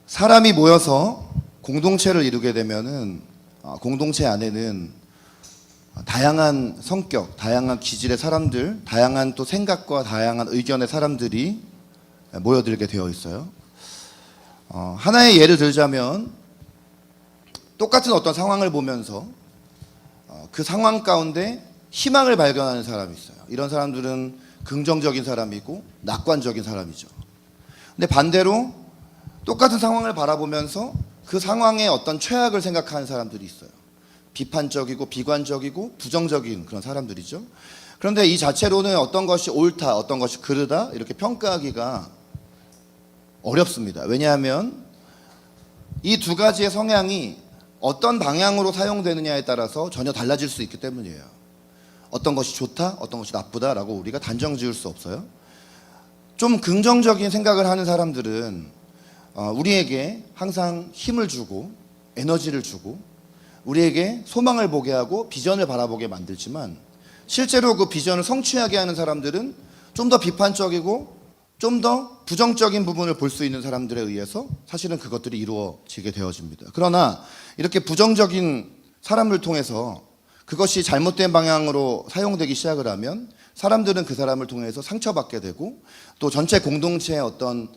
사람이 모여서 공동체를 이루게 되면은 공동체 안에는 다양한 성격, 다양한 기질의 사람들, 다양한 또 생각과 다양한 의견의 사람들이 모여들게 되어 있어요. 하나의 예를 들자면 똑같은 어떤 상황을 보면서 그 상황 가운데 희망을 발견하는 사람이 있어요. 이런 사람들은 긍정적인 사람이고 낙관적인 사람이죠. 근데 반대로 똑같은 상황을 바라보면서 그 상황의 어떤 최악을 생각하는 사람들이 있어요. 비판적이고 비관적이고 부정적인 그런 사람들이죠. 그런데 이 자체로는 어떤 것이 옳다, 어떤 것이 그르다 이렇게 평가하기가 어렵습니다. 왜냐하면 이 두 가지의 성향이 어떤 방향으로 사용되느냐에 따라서 전혀 달라질 수 있기 때문이에요. 어떤 것이 좋다, 어떤 것이 나쁘다라고 우리가 단정 지을 수 없어요. 좀 긍정적인 생각을 하는 사람들은 우리에게 항상 힘을 주고 에너지를 주고 우리에게 소망을 보게 하고 비전을 바라보게 만들지만 실제로 그 비전을 성취하게 하는 사람들은 좀 더 비판적이고 좀 더 부정적인 부분을 볼 수 있는 사람들에 의해서 사실은 그것들이 이루어지게 되어집니다. 그러나 이렇게 부정적인 사람을 통해서 그것이 잘못된 방향으로 사용되기 시작을 하면 사람들은 그 사람을 통해서 상처받게 되고 또 전체 공동체의 어떤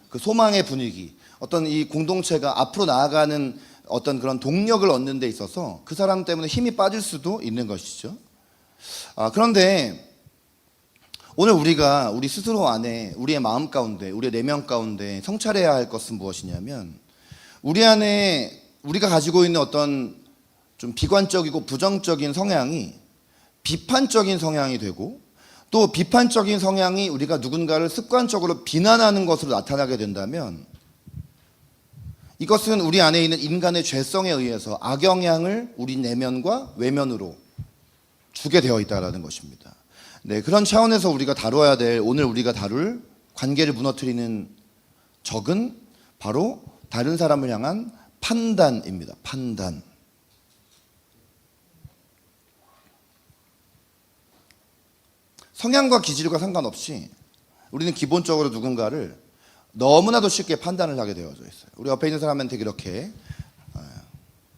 그 소망의 분위기, 어떤 이 공동체가 앞으로 나아가는 어떤 그런 동력을 얻는 데 있어서 그 사람 때문에 힘이 빠질 수도 있는 것이죠. 그런데 오늘 우리가 우리 스스로 안에 우리의 마음 가운데 우리의 내면 가운데 성찰해야 할 것은 무엇이냐면 우리 안에 우리가 가지고 있는 어떤 좀 비관적이고 부정적인 성향이 비판적인 성향이 되고 또 비판적인 성향이 우리가 누군가를 습관적으로 비난하는 것으로 나타나게 된다면 이것은 우리 안에 있는 인간의 죄성에 의해서 악영향을 우리 내면과 외면으로 주게 되어 있다는 것입니다. 네, 그런 차원에서 우리가 다뤄야 될 오늘 우리가 다룰 관계를 무너뜨리는 적은 바로 다른 사람을 향한 판단입니다. 판단. 성향과 기질과 상관없이 우리는 기본적으로 누군가를 너무나도 쉽게 판단을 하게 되어져 있어요. 우리 옆에 있는 사람한테 이렇게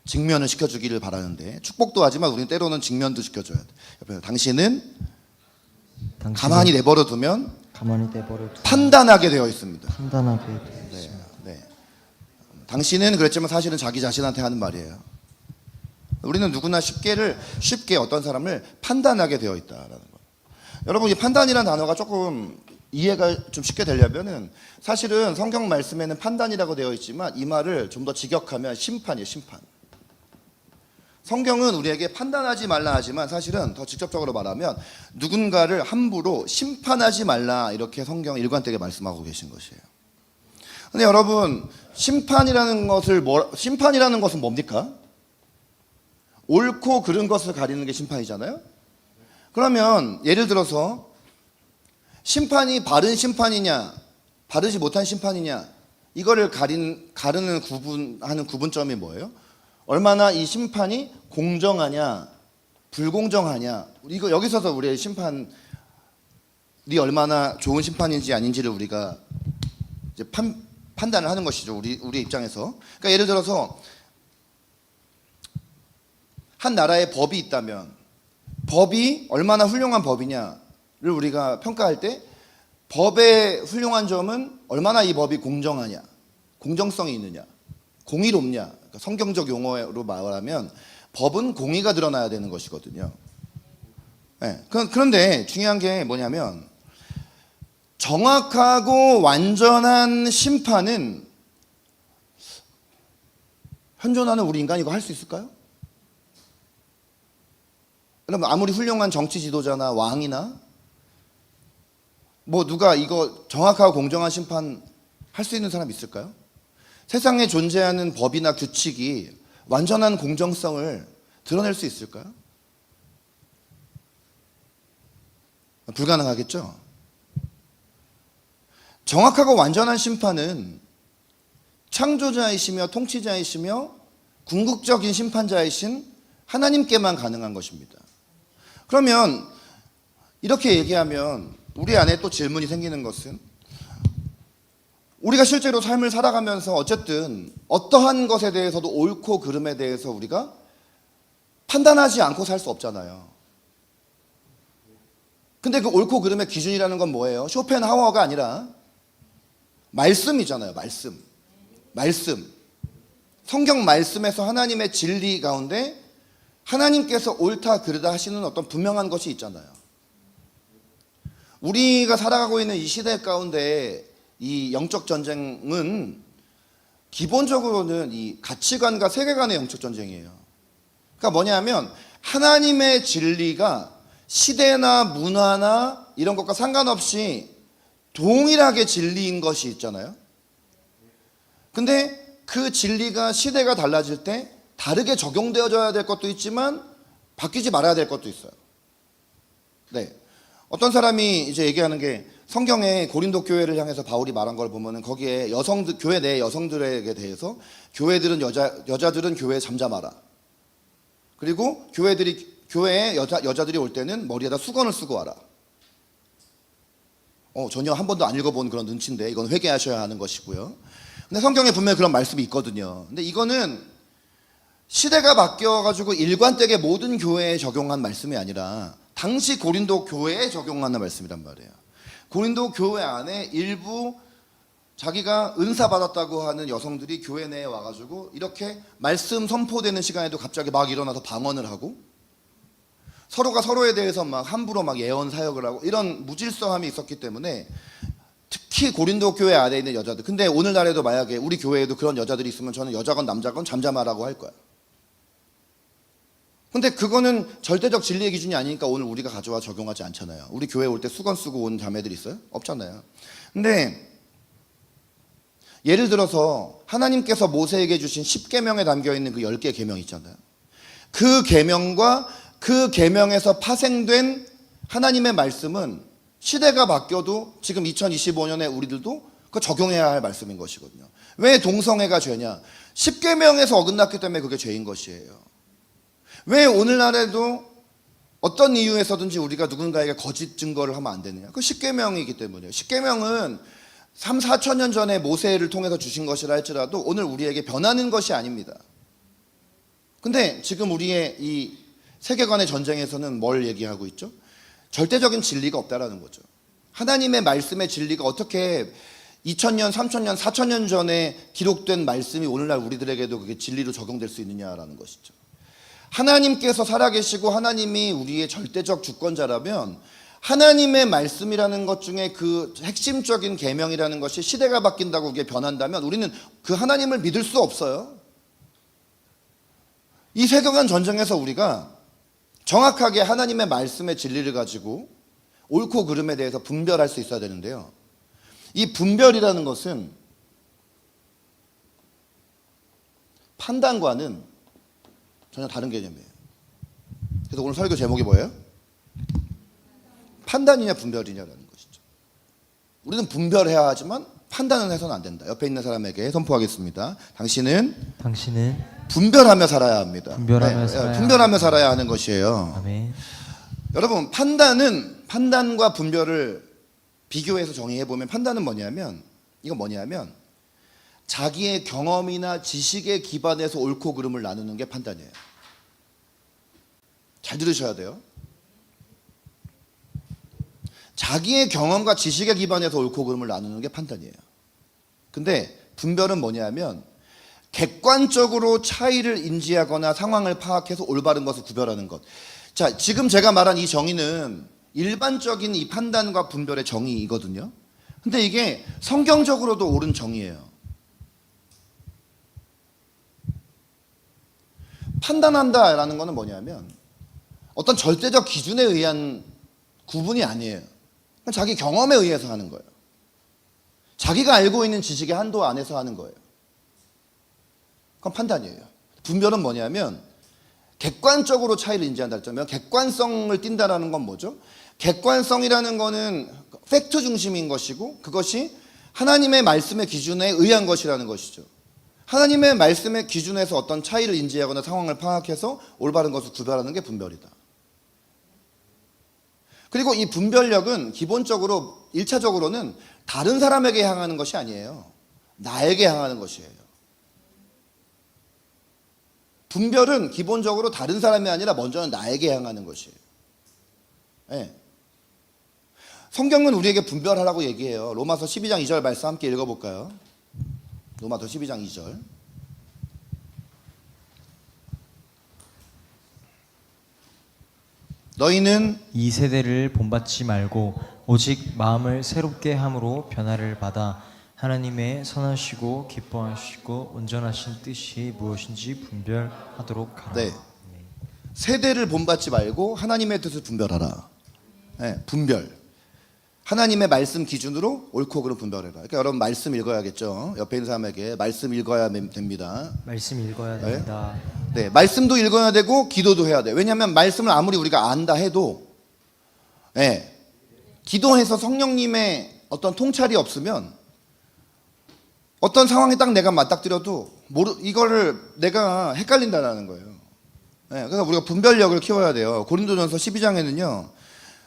직면을 시켜주기를 바라는데 축복도 하지만 우리는 때로는 직면도 시켜줘야 돼. 옆에 당신은 가만히 내버려 두면 판단하게 되어 있습니다. 판단하게 되어 있습니다. 네. 당신은 그랬지만 사실은 자기 자신한테 하는 말이에요. 우리는 누구나 쉽게 어떤 사람을 판단하게 되어 있다라는 거예요. 여러분 이 판단이라는 단어가 조금 이해가 좀 쉽게 되려면은 사실은 성경 말씀에는 판단이라고 되어 있지만 이 말을 좀 더 직역하면 심판이에요. 심판. 성경은 우리에게 판단하지 말라 하지만 사실은 더 직접적으로 말하면 누군가를 함부로 심판하지 말라 이렇게 성경 일관되게 말씀하고 계신 것이에요. 근데 여러분 심판이라는 것은 뭡니까? 옳고 그른 것을 가리는 게 심판이잖아요. 그러면 예를 들어서 심판이 바른 심판이냐 바르지 못한 심판이냐 이거를 가르는 구분하는 구분점이 뭐예요? 얼마나 이 심판이 공정하냐 불공정하냐 이거 여기서도 우리의 심판이 얼마나 좋은 심판인지 아닌지를 우리가 이제 판단을 하는 것이죠. 우리 입장에서. 그러니까 예를 들어서 한 나라에 법이 있다면 법이 얼마나 훌륭한 법이냐를 우리가 평가할 때 법의 훌륭한 점은 얼마나 이 법이 공정하냐, 공정성이 있느냐, 공의롭냐. 그러니까 성경적 용어로 말하면 법은 공의가 드러나야 되는 것이거든요. 네. 그런데 중요한 게 뭐냐면 정확하고 완전한 심판은 현존하는 우리 인간이 이거 할 수 있을까요? 여러분 아무리 훌륭한 정치 지도자나 왕이나 뭐 누가 이거 정확하고 공정한 심판 할 수 있는 사람 있을까요? 세상에 존재하는 법이나 규칙이 완전한 공정성을 드러낼 수 있을까요? 불가능하겠죠? 정확하고 완전한 심판은 창조자이시며 통치자이시며 궁극적인 심판자이신 하나님께만 가능한 것입니다. 그러면 이렇게 얘기하면 우리 안에 또 질문이 생기는 것은 우리가 실제로 삶을 살아가면서 어쨌든 어떠한 것에 대해서도 옳고 그름에 대해서 우리가 판단하지 않고 살 수 없잖아요. 근데 그 옳고 그름의 기준이라는 건 뭐예요? 쇼펜하우어가 아니라 말씀이잖아요. 말씀. 성경 말씀에서 하나님의 진리 가운데 하나님께서 옳다 그르다 하시는 어떤 분명한 것이 있잖아요. 우리가 살아가고 있는 이 시대 가운데 이 영적 전쟁은 기본적으로는 이 가치관과 세계관의 영적 전쟁이에요. 그러니까 뭐냐면 하나님의 진리가 시대나 문화나 이런 것과 상관없이 동일하게 진리인 것이 있잖아요. 근데 그 진리가 시대가 달라질 때 다르게 적용되어져야 될 것도 있지만 바뀌지 말아야 될 것도 있어요. 네. 어떤 사람이 이제 얘기하는 게 성경에 고린도 교회를 향해서 바울이 말한 걸 보면은 거기에 교회 내 여성들에게 대해서 교회들은 여자들은 교회에 잠잠하라. 그리고 교회에 여자들이 올 때는 머리에다 수건을 쓰고 와라. 전혀 한 번도 안 읽어본 그런 눈치인데 이건 회개하셔야 하는 것이고요. 근데 성경에 분명히 그런 말씀이 있거든요. 근데 이거는 시대가 바뀌어가지고 일관되게 모든 교회에 적용한 말씀이 아니라 당시 고린도 교회에 적용하는 말씀이란 말이에요. 고린도 교회 안에 일부 자기가 은사 받았다고 하는 여성들이 교회 내에 와가지고 이렇게 말씀 선포되는 시간에도 갑자기 막 일어나서 방언을 하고 서로가 서로에 대해서 막 함부로 막 예언 사역을 하고 이런 무질서함이 있었기 때문에 특히 고린도 교회 안에 있는 여자들, 근데 오늘날에도 만약에 우리 교회에도 그런 여자들이 있으면 저는 여자건 남자건 잠잠하라고 할 거야. 근데 그거는 절대적 진리의 기준이 아니니까 오늘 우리가 가져와 적용하지 않잖아요. 우리 교회 올 때 수건 쓰고 온 자매들 있어요? 없잖아요. 근데 예를 들어서 하나님께서 모세에게 주신 10계명에 담겨있는 그 10개 계명 있잖아요. 그 계명과 그 계명에서 파생된 하나님의 말씀은 시대가 바뀌어도 지금 2025년에 우리들도 그거 적용해야 할 말씀인 것이거든요. 왜 동성애가 죄냐? 10계명에서 어긋났기 때문에 그게 죄인 것이에요. 왜 오늘날에도 어떤 이유에서든지 우리가 누군가에게 거짓 증거를 하면 안 되느냐? 그 10계명이기 때문이에요. 10계명은 3, 4천 년 전에 모세를 통해서 주신 것이라 할지라도 오늘 우리에게 변하는 것이 아닙니다. 근데 지금 우리의 이 세계관의 전쟁에서는 뭘 얘기하고 있죠? 절대적인 진리가 없다라는 거죠. 하나님의 말씀의 진리가 어떻게 2000년, 3000년, 4000년 전에 기록된 말씀이 오늘날 우리들에게도 그게 진리로 적용될 수 있느냐라는 것이죠. 하나님께서 살아계시고 하나님이 우리의 절대적 주권자라면 하나님의 말씀이라는 것 중에 그 핵심적인 계명이라는 것이 시대가 바뀐다고 그게 변한다면 우리는 그 하나님을 믿을 수 없어요. 이 세계관 전쟁에서 우리가 정확하게 하나님의 말씀의 진리를 가지고 옳고 그름에 대해서 분별할 수 있어야 되는데요. 이 분별이라는 것은 판단과는 전혀 다른 개념이에요. 그래서 오늘 설교 제목이 뭐예요? 판단이냐 분별이냐라는 것이죠. 우리는 분별해야 하지만 판단은 해서는 안 된다. 옆에 있는 사람에게 선포하겠습니다. 당신은 분별하며 살아야 합니다. 분별하며 살아야 하는 것이에요. 아멘. 여러분, 판단과 분별을 비교해서 정의해보면 판단은 뭐냐면 자기의 경험이나 지식에 기반해서 옳고 그름을 나누는 게 판단이에요. 잘 들으셔야 돼요. 자기의 경험과 지식에 기반해서 옳고 그름을 나누는 게 판단이에요. 근데 분별은 뭐냐면 객관적으로 차이를 인지하거나 상황을 파악해서 올바른 것을 구별하는 것. 자, 지금 제가 말한 이 정의는 일반적인 이 판단과 분별의 정의이거든요. 근데 이게 성경적으로도 옳은 정의예요. 판단한다라는 것은 뭐냐면 어떤 절대적 기준에 의한 구분이 아니에요. 자기 경험에 의해서 하는 거예요. 자기가 알고 있는 지식의 한도 안에서 하는 거예요. 그건 판단이에요. 분별은 뭐냐면 객관적으로 차이를 인지한다 했잖아요. 객관성을 띈다는 건 뭐죠? 객관성이라는 거는 팩트 중심인 것이고 그것이 하나님의 말씀의 기준에 의한 것이라는 것이죠. 하나님의 말씀의 기준에서 어떤 차이를 인지하거나 상황을 파악해서 올바른 것을 구별하는 게 분별이다. 그리고 이 분별력은 기본적으로 1차적으로는 다른 사람에게 향하는 것이 아니에요. 나에게 향하는 것이에요. 분별은 기본적으로 다른 사람이 아니라 먼저는 나에게 향하는 것이에요. 네. 성경은 우리에게 분별하라고 얘기해요. 로마서 12장 2절 말씀 함께 읽어볼까요? 로마서 12장 2절. 너희는 이 세대를 본받지 말고 오직 마음을 새롭게 함으로 변화를 받아 하나님의 선하시고 기뻐하시고 온전하신 뜻이 무엇인지 분별하도록 하라. 네. 세대를 본받지 말고 하나님의 뜻을 분별하라. 네, 분별. 하나님의 말씀 기준으로 옳고 그름 분별해라. 그러니까 여러분 말씀 읽어야겠죠. 옆에 있는 사람에게 말씀 읽어야 됩니다. 말씀 읽어야 됩니다. 네, 말씀도 읽어야 되고 기도도 해야 돼. 왜냐하면 말씀을 아무리 우리가 안다 해도, 네, 기도해서 성령님의 어떤 통찰이 없으면 어떤 상황에 딱 내가 맞닥뜨려도 이거를 내가 헷갈린다는 거예요. 네, 그래서 우리가 분별력을 키워야 돼요. 고린도전서 12장에는요.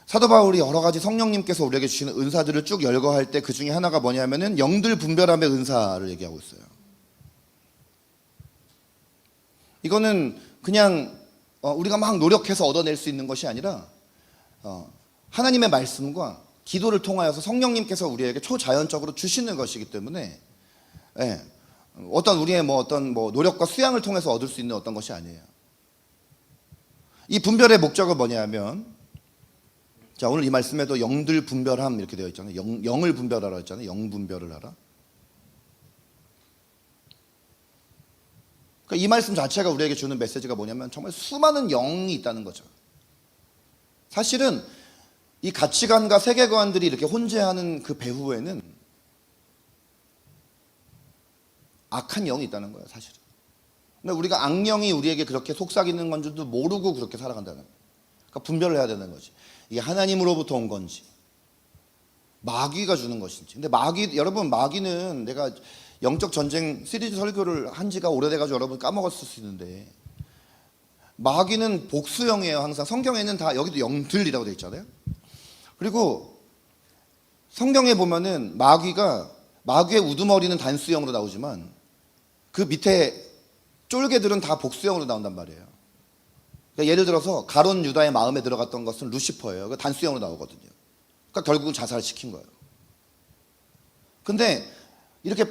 사도 바울이 여러 가지 성령님께서 우리에게 주시는 은사들을 쭉 열거할 때 그 중에 하나가 뭐냐면은 영들 분별함의 은사를 얘기하고 있어요. 이거는 그냥 우리가 막 노력해서 얻어낼 수 있는 것이 아니라 하나님의 말씀과 기도를 통하여서 성령님께서 우리에게 초자연적으로 주시는 것이기 때문에, 예, 어떤 우리의 어떤 노력과 수양을 통해서 얻을 수 있는 어떤 것이 아니에요. 이 분별의 목적은 뭐냐면, 자, 오늘 이 말씀에도 영들 분별함 이렇게 되어 있잖아요. 영을 분별하라 했잖아요. 영 분별을 하라. 그러니까 이 말씀 자체가 우리에게 주는 메시지가 뭐냐면 정말 수많은 영이 있다는 거죠. 사실은 이 가치관과 세계관들이 이렇게 혼재하는 그 배후에는 악한 영이 있다는 거예요, 사실은. 근데 우리가 악령이 우리에게 그렇게 속삭이는 건 줄도 모르고 그렇게 살아간다는 거예요. 그러니까 분별을 해야 되는 거지. 이게 하나님으로부터 온 건지 마귀가 주는 것인지. 근데 여러분 마귀는, 내가 영적 전쟁 시리즈 설교를 한 지가 오래돼가지고 여러분 까먹었을 수 있는데, 마귀는 복수형이에요. 항상 성경에는 다, 여기도 영들이라고 되어 있잖아요. 그리고 성경에 보면은 마귀의 우두머리는 단수형으로 나오지만 그 밑에 쫄개들은 다 복수형으로 나온단 말이에요. 그러니까 예를 들어서 가론 유다의 마음에 들어갔던 것은 루시퍼예요. 그 단수형으로 나오거든요. 그러니까 결국은 자살시킨 거예요. 근데 이렇게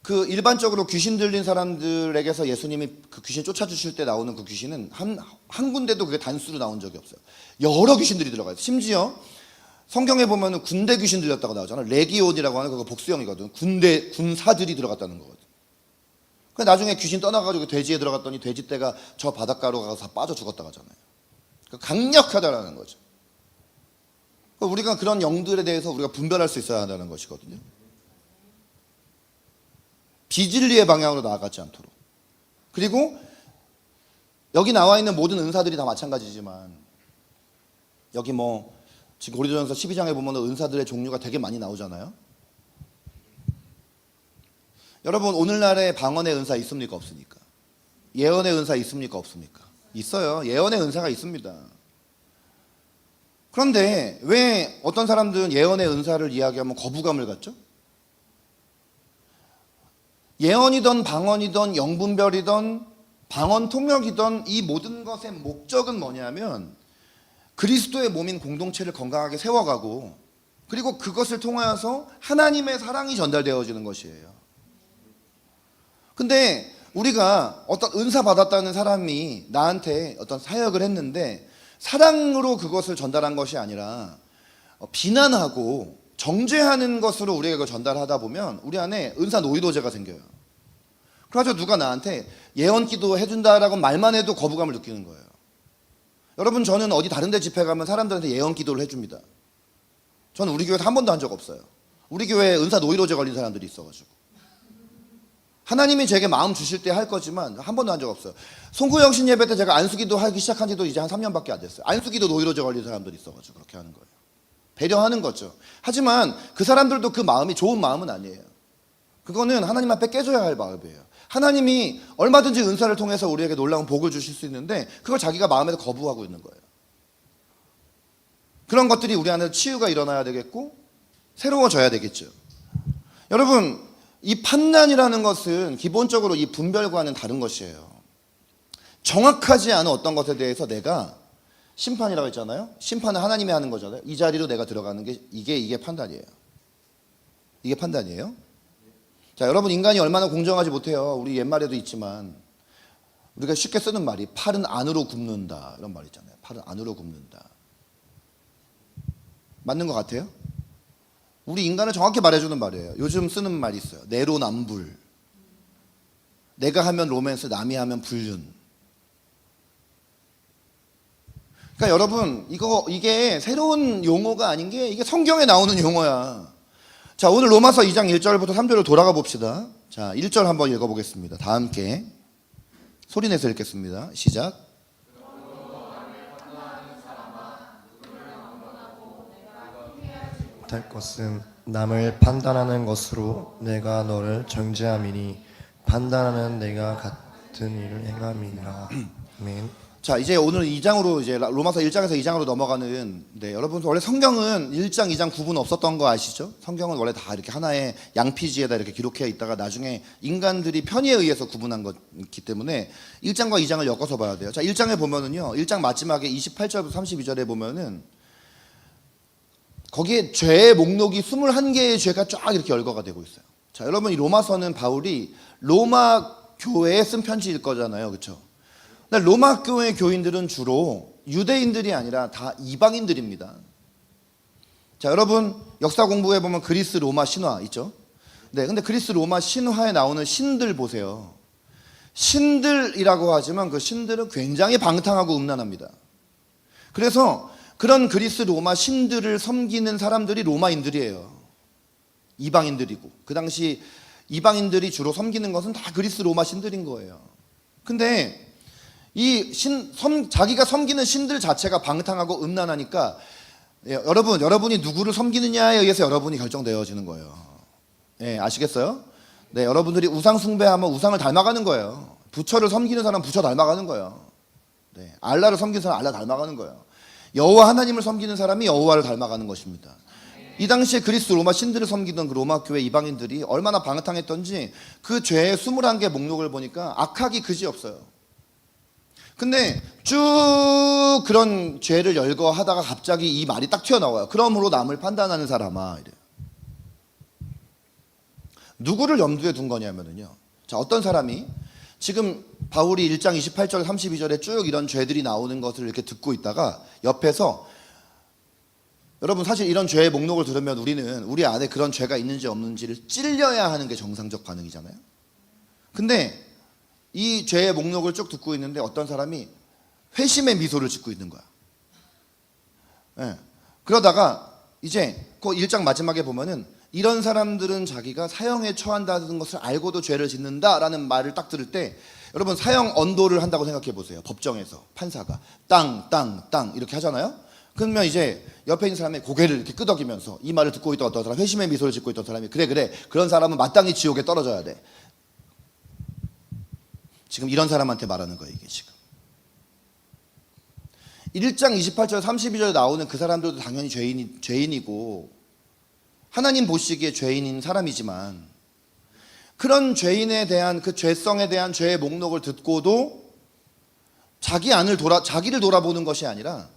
그 일반적으로 귀신 들린 사람들에게서 예수님이 그 귀신 쫓아주실 때 나오는 그 귀신은 한 군데도 그게 단수로 나온 적이 없어요. 여러 귀신들이 들어가요. 심지어 성경에 보면은 군대 귀신 들렸다고 나오잖아요. 레기온이라고 하는 그거 복수형이거든. 군사들이 들어갔다는 거거든. 그 나중에 귀신 떠나가지고 돼지에 들어갔더니 돼지떼가 저 바닷가로 가서 다 빠져 죽었다고 하잖아요. 그러니까 강력하다라는 거죠. 그러니까 우리가 그런 영들에 대해서 우리가 분별할 수 있어야 한다는 것이거든요. 비진리의 방향으로 나아가지 않도록. 그리고 여기 나와 있는 모든 은사들이 다 마찬가지지만, 여기 지금 고린도전서 12장에 보면 은사들의 종류가 되게 많이 나오잖아요. 여러분 오늘날에 방언의 은사 있습니까 없습니까? 예언의 은사 있습니까 없습니까? 있어요. 예언의 은사가 있습니다. 그런데 왜 어떤 사람들은 예언의 은사를 이야기하면 거부감을 갖죠? 예언이든 방언이든 영분별이든 방언 통역이든 이 모든 것의 목적은 뭐냐면 그리스도의 몸인 공동체를 건강하게 세워가고, 그리고 그것을 통하여서 하나님의 사랑이 전달되어지는 것이에요. 근데 우리가 어떤 은사 받았다는 사람이 나한테 어떤 사역을 했는데 사랑으로 그것을 전달한 것이 아니라 비난하고 정죄하는 것으로 우리가 그걸 전달하다 보면 우리 안에 은사 노이로제가 생겨요. 그래서 누가 나한테 예언 기도 해준다라고 말만 해도 거부감을 느끼는 거예요. 여러분 저는 어디 다른 데 집회 가면 사람들한테 예언 기도를 해줍니다. 저는 우리 교회에서 한 번도 한 적 없어요. 우리 교회에 은사 노이로제 걸린 사람들이 있어가지고. 하나님이 제게 마음 주실 때 할 거지만 한 번도 한 적 없어요. 송구영 신 예배 때 제가 안수기도 하기 시작한 지도 이제 한 3년밖에 안 됐어요. 안수기도 노이로제 걸린 사람들이 있어가지고 그렇게 하는 거예요. 배려하는 거죠. 하지만 그 사람들도 그 마음이 좋은 마음은 아니에요. 그거는 하나님 앞에 깨져야 할 마음이에요. 하나님이 얼마든지 은사를 통해서 우리에게 놀라운 복을 주실 수 있는데 그걸 자기가 마음에서 거부하고 있는 거예요. 그런 것들이 우리 안에 치유가 일어나야 되겠고 새로워져야 되겠죠. 여러분, 이 판단이라는 것은 기본적으로 이 분별과는 다른 것이에요. 정확하지 않은 어떤 것에 대해서 내가 심판이라고 했잖아요. 심판은 하나님이 하는 거잖아요. 이 자리로 내가 들어가는 게 이게 판단이에요. 이게 판단이에요. 자, 여러분, 인간이 얼마나 공정하지 못해요. 우리 옛말에도 있지만 우리가 쉽게 쓰는 말이 팔은 안으로 굽는다 이런 말 있잖아요. 팔은 안으로 굽는다. 맞는 것 같아요? 우리 인간을 정확히 말해주는 말이에요. 요즘 쓰는 말이 있어요. 내로남불. 내가 하면 로맨스, 남이 하면 불륜. 그러니까 여러분, 이게 새로운 용어가 아닌 게 이게 성경에 나오는 용어야. 자, 오늘 로마서 2장 1절부터 3절을 돌아가 봅시다. 자, 1절 한번 읽어보겠습니다. 다 함께 소리 내서 읽겠습니다. 시작. 될 것은 남을 판단하는 것으로 내가 너를 정죄함이니 판단하는 내가 같은 일을 행함이니라. 아멘. 자, 이제 오늘 2장으로 이제 로마서 1장에서 2장으로 넘어가는. 네, 여러분 원래 성경은 1장, 2장 구분 없었던 거 아시죠? 성경은 원래 다 이렇게 하나의 양피지에다 이렇게 기록해 있다가 나중에 인간들이 편의에 의해서 구분한 거기 때문에 1장과 2장을 엮어서 봐야 돼요. 자, 1장에 보면은요. 1장 마지막에 28절부터 32절에 보면은 거기에 죄의 목록이 21개의 죄가 쫙 이렇게 열거가 되고 있어요. 자, 여러분 이 로마서는 바울이 로마 교회에 쓴 편지일 거잖아요. 그렇죠? 근데 로마 교회 교인들은 주로 유대인들이 아니라 다 이방인들입니다. 자, 여러분 역사 공부해 보면 그리스 로마 신화 있죠? 네, 근데 그리스 로마 신화에 나오는 신들 보세요. 신들이라고 하지만 그 신들은 굉장히 방탕하고 음란합니다. 그래서 그런 그리스 로마 신들을 섬기는 사람들이 로마인들이에요. 이방인들이고. 그 당시 이방인들이 주로 섬기는 것은 다 그리스 로마 신들인 거예요. 근데 이 자기가 섬기는 신들 자체가 방탕하고 음란하니까 여러분이 누구를 섬기느냐에 의해서 여러분이 결정되어지는 거예요. 예, 아시겠어요? 네, 여러분들이 우상 숭배하면 우상을 닮아가는 거예요. 부처를 섬기는 사람 부처 닮아가는 거예요. 네, 알라를 섬기는 사람 알라 닮아가는 거예요. 여호와 하나님을 섬기는 사람이 여호와를 닮아가는 것입니다. 이 당시에 그리스 로마 신들을 섬기던 그 로마 교회 이방인들이 얼마나 방탕했던지 그 죄의 21개 목록을 보니까 악학이 그지없어요. 근데 쭉 그런 죄를 열거하다가 갑자기 이 말이 딱 튀어나와요. 그러므로 남을 판단하는 사람아. 이래요. 누구를 염두에 둔 거냐면요. 자, 어떤 사람이 지금 바울이 1장 28절 32절에 쭉 이런 죄들이 나오는 것을 이렇게 듣고 있다가 옆에서 여러분 사실 이런 죄의 목록을 들으면 우리는 우리 안에 그런 죄가 있는지 없는지를 찔려야 하는 게 정상적 반응이잖아요. 근데 이 죄의 목록을 쭉 듣고 있는데 어떤 사람이 회심의 미소를 짓고 있는 거야. 네. 그러다가 이제 그 1장 마지막에 보면은 이런 사람들은 자기가 사형에 처한다는 것을 알고도 죄를 짓는다라는 말을 딱 들을 때 여러분 사형 언도를 한다고 생각해 보세요. 법정에서 판사가 땅 이렇게 하잖아요. 그러면 이제 옆에 있는 사람의 고개를 이렇게 끄덕이면서 이 말을 듣고 있던 어떤 사람, 회심의 미소를 짓고 있던 사람이 그래 그런 사람은 마땅히 지옥에 떨어져야 돼. 지금 이런 사람한테 말하는 거예요. 이게 지금 1장 28절 32절에 나오는 그 사람들도 당연히 죄인이고 하나님 보시기에 죄인인 사람이지만 그런 죄인에 대한 그 죄성에 대한 죄의 목록을 듣고도 자기를 돌아보는 것이 아니라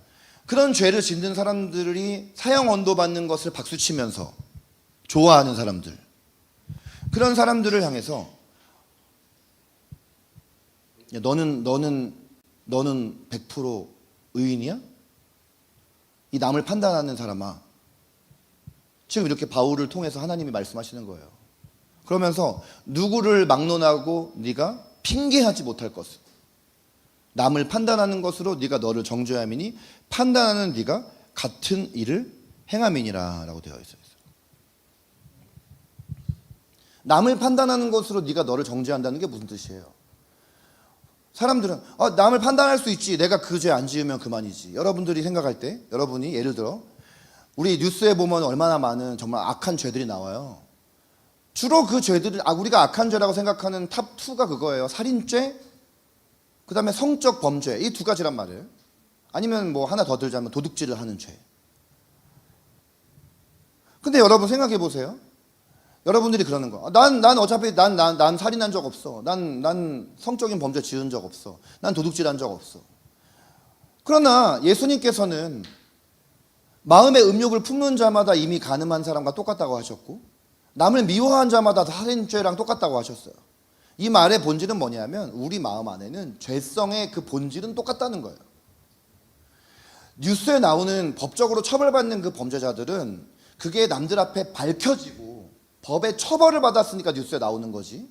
그런 죄를 짓는 사람들이 사형 언도 받는 것을 박수치면서 좋아하는 사람들, 그런 사람들을 향해서 야, 너는 100% 의인이야? 이 남을 판단하는 사람아. 지금 이렇게 바울을 통해서 하나님이 말씀하시는 거예요. 그러면서 누구를 막론하고 네가 핑계하지 못할 것을, 남을 판단하는 것으로 네가 너를 정죄함이니 판단하는 네가 같은 일을 행함이니라 라고 되어 있어요. 남을 판단하는 것으로 네가 너를 정죄한다는 게 무슨 뜻이에요? 사람들은 남을 판단할 수 있지, 내가 그 죄 안 지으면 그만이지. 여러분들이 생각할 때, 여러분이 예를 들어 우리 뉴스에 보면 얼마나 많은 정말 악한 죄들이 나와요. 주로 그 죄들을 우리가 악한 죄라고 생각하는 탑 2가 그거예요. 살인죄, 그다음에 성적 범죄, 이 두 가지란 말이에요. 아니면 뭐 하나 더 들자면 도둑질을 하는 죄. 근데 여러분 생각해 보세요. 여러분들이 그러는 거. 난 어차피 난 살인한 적 없어. 난 성적인 범죄 지은 적 없어. 난 도둑질한 적 없어. 그러나 예수님께서는 마음의 음욕을 품는 자마다 이미 간음한 사람과 똑같다고 하셨고, 남을 미워한 자마다 살인죄랑 똑같다고 하셨어요. 이 말의 본질은 뭐냐면 우리 마음 안에는 죄성의 그 본질은 똑같다는 거예요. 뉴스에 나오는 법적으로 처벌받는 그 범죄자들은 그게 남들 앞에 밝혀지고 법의 처벌을 받았으니까 뉴스에 나오는 거지.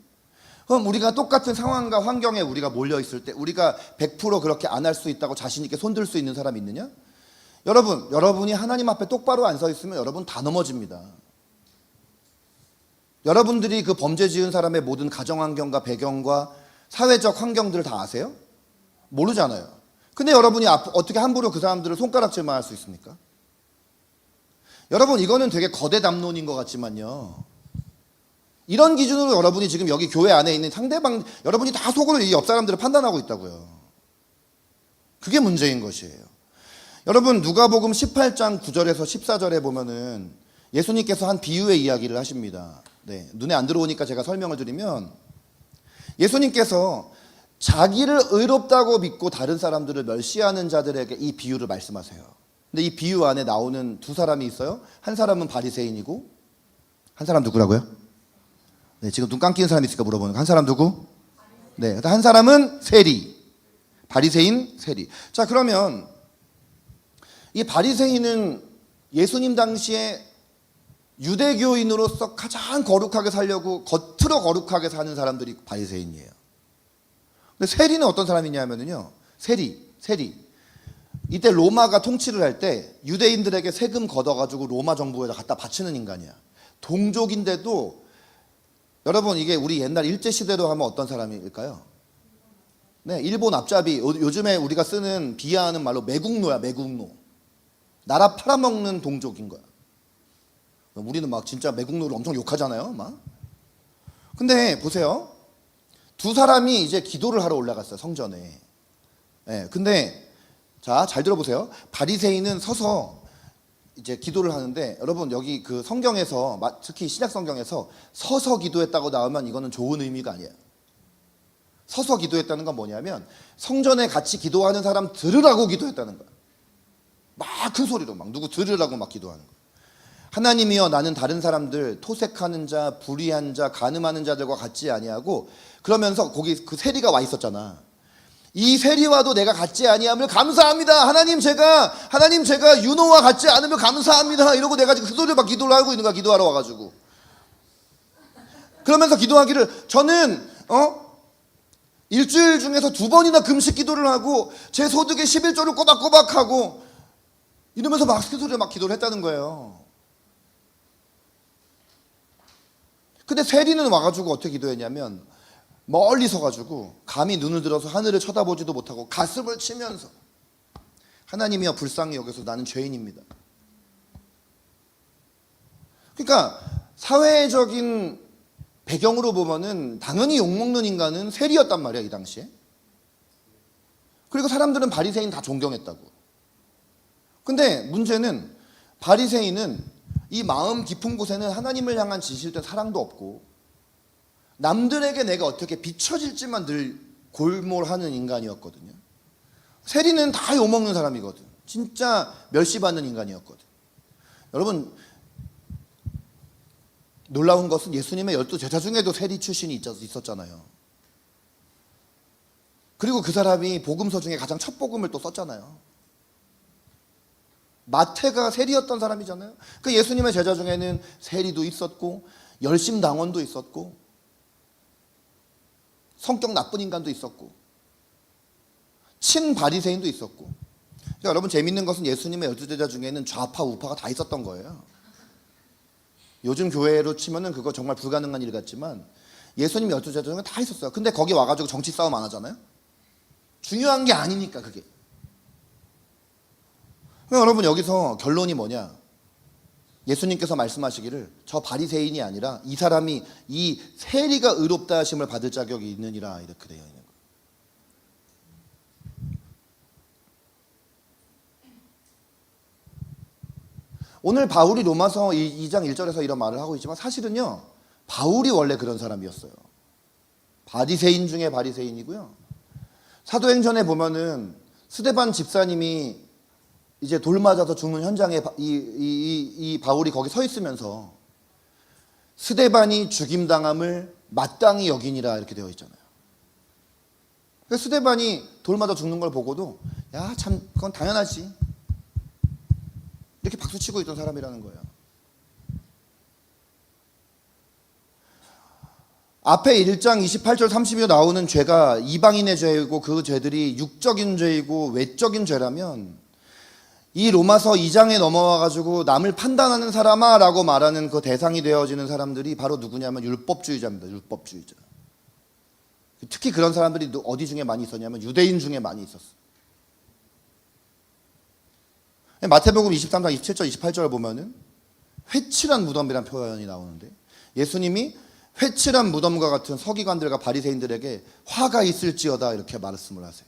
그럼 우리가 똑같은 상황과 환경에 우리가 몰려 있을 때 우리가 100% 그렇게 안 할 수 있다고 자신 있게 손들 수 있는 사람이 있느냐? 여러분이 하나님 앞에 똑바로 안 서 있으면 여러분 다 넘어집니다. 여러분들이 그 범죄 지은 사람의 모든 가정 환경과 배경과 사회적 환경들을 다 아세요? 모르잖아요. 근데 여러분이 어떻게 함부로 그 사람들을 손가락질만 할 수 있습니까? 여러분, 이거는 되게 거대 담론인 것 같지만요, 이런 기준으로 여러분이 지금 여기 교회 안에 있는 상대방, 여러분이 다 속으로 이 옆 사람들을 판단하고 있다고요. 그게 문제인 것이에요. 여러분, 누가복음 18장 9절에서 14절에 보면은 예수님께서 한 비유의 이야기를 하십니다. 네, 눈에 안 들어오니까 제가 설명을 드리면, 예수님께서 자기를 의롭다고 믿고 다른 사람들을 멸시하는 자들에게 이 비유를 말씀하세요. 근데 이 비유 안에 나오는 두 사람이 있어요. 한 사람은 바리새인이고, 한 사람 누구라고요? 네, 지금 눈 감기는 사람이 있을까 물어보는 거. 한 사람 누구? 네, 한 사람은 세리. 바리새인, 세리. 자, 그러면 이 바리새인은 예수님 당시에 유대교인으로서 가장 거룩하게 살려고 겉으로 거룩하게 사는 사람들이 바리새인이에요. 근데 세리는 어떤 사람이냐면요, 세리. 이때 로마가 통치를 할 때 유대인들에게 세금 걷어가지고 로마 정부에다 갖다 바치는 인간이야. 동족인데도, 여러분, 이게 우리 옛날 일제시대로 하면 어떤 사람일까요? 네, 일본 앞잡이, 요즘에 우리가 쓰는 비하하는 말로 매국노야, 매국노. 나라 팔아먹는 동족인 거야. 우리는 막 진짜 매국노를 엄청 욕하잖아요, 막. 근데 보세요. 두 사람이 이제 기도를 하러 올라갔어요, 성전에. 네, 근데 자, 잘 들어보세요. 바리새인은 서서 이제 기도를 하는데, 여러분, 여기 그 성경에서, 특히 신약 성경에서 서서 기도했다고 나오면 이거는 좋은 의미가 아니에요. 서서 기도했다는 건 뭐냐면 성전에 같이 기도하는 사람 들으라고 기도했다는 거야. 막 큰 소리로 막 누구 들으라고 막 기도하는 거야. 하나님이여, 나는 다른 사람들, 토색하는 자, 불의한 자, 간음하는 자들과 같지 아니하고, 그러면서 거기 그 세리가 와 있었잖아. 이 세리와도 내가 같지 아니함을 감사합니다. 하나님 제가 윤호와 같지 않으면 감사합니다. 이러고 내가 지금 그 소리를 막 기도를 하고 있는 거야. 기도하러 와가지고. 그러면서 기도하기를, 저는 일주일 중에서 2번이나 금식 기도를 하고 제 소득의 11조를 꼬박꼬박 하고 이러면서 막 그 소리를 막 기도를 했다는 거예요. 근데 세리는 와가지고 어떻게 기도했냐면, 멀리 서가지고 감히 눈을 들어서 하늘을 쳐다보지도 못하고 가슴을 치면서, 하나님이여, 불쌍히 여겨서 나는 죄인입니다. 그러니까 사회적인 배경으로 보면은 당연히 욕먹는 인간은 세리였단 말이야, 이 당시에. 그리고 사람들은 바리새인 다 존경했다고. 근데 문제는 바리새인은 이 마음 깊은 곳에는 하나님을 향한 진실된 사랑도 없고, 남들에게 내가 어떻게 비춰질지만 늘 골몰하는 인간이었거든요. 세리는 다 욕먹는 사람이거든. 진짜 멸시받는 인간이었거든. 여러분, 놀라운 것은 예수님의 12제자 중에도 세리 출신이 있었잖아요. 그리고 그 사람이 복음서 중에 가장 첫 복음을 또 썼잖아요. 마태가 세리였던 사람이잖아요. 그 예수님의 제자 중에는 세리도 있었고, 열심당원도 있었고, 성격 나쁜 인간도 있었고, 친바리새인도 있었고. 그러니까 여러분, 재밌는 것은 예수님의 12제자 중에는 좌파 우파가 다 있었던 거예요. 요즘 교회로 치면은 그거 정말 불가능한 일 같지만 예수님 12제자 중에 다 있었어요. 근데 거기 와가지고 정치 싸움 안 하잖아요. 중요한 게 아니니까 그게. 그러니까 여러분, 여기서 결론이 뭐냐? 예수님께서 말씀하시기를 저 바리새인이 아니라 이 사람이, 이 세리가 의롭다 하심을 받을 자격이 있느니라, 이렇게 되어 있는 거예요. 오늘 바울이 로마서 2장 1절에서 이런 말을 하고 있지만 사실은요, 바울이 원래 그런 사람이었어요. 바리새인 중에 바리새인이고요. 사도행전에 보면은 스데반 집사님이 이제 돌 맞아서 죽는 현장에 이 바울이 거기 서 있으면서 스데반이 죽임당함을 마땅히 여기니라 이렇게 되어 있잖아요. 그래서 스데반이 돌 맞아 죽는 걸 보고도 야, 참 그건 당연하지 이렇게 박수치고 있던 사람이라는 거예요. 앞에 1장 28절 30절 나오는 죄가 이방인의 죄이고 그 죄들이 육적인 죄이고 외적인 죄라면 이 로마서 2장에 넘어와 가지고 남을 판단하는 사람아 라고 말하는 그 대상이 되어지는 사람들이 바로 누구냐면 율법주의자입니다. 율법주의자. 특히 그런 사람들이 어디 중에 많이 있었냐면 유대인 중에 많이 있었어요. 마태복음 23장 27절 28절을 보면은 회칠한 무덤이라는 표현이 나오는데 예수님이 회칠한 무덤과 같은 서기관들과 바리새인들에게 화가 있을지어다 이렇게 말씀을 하세요.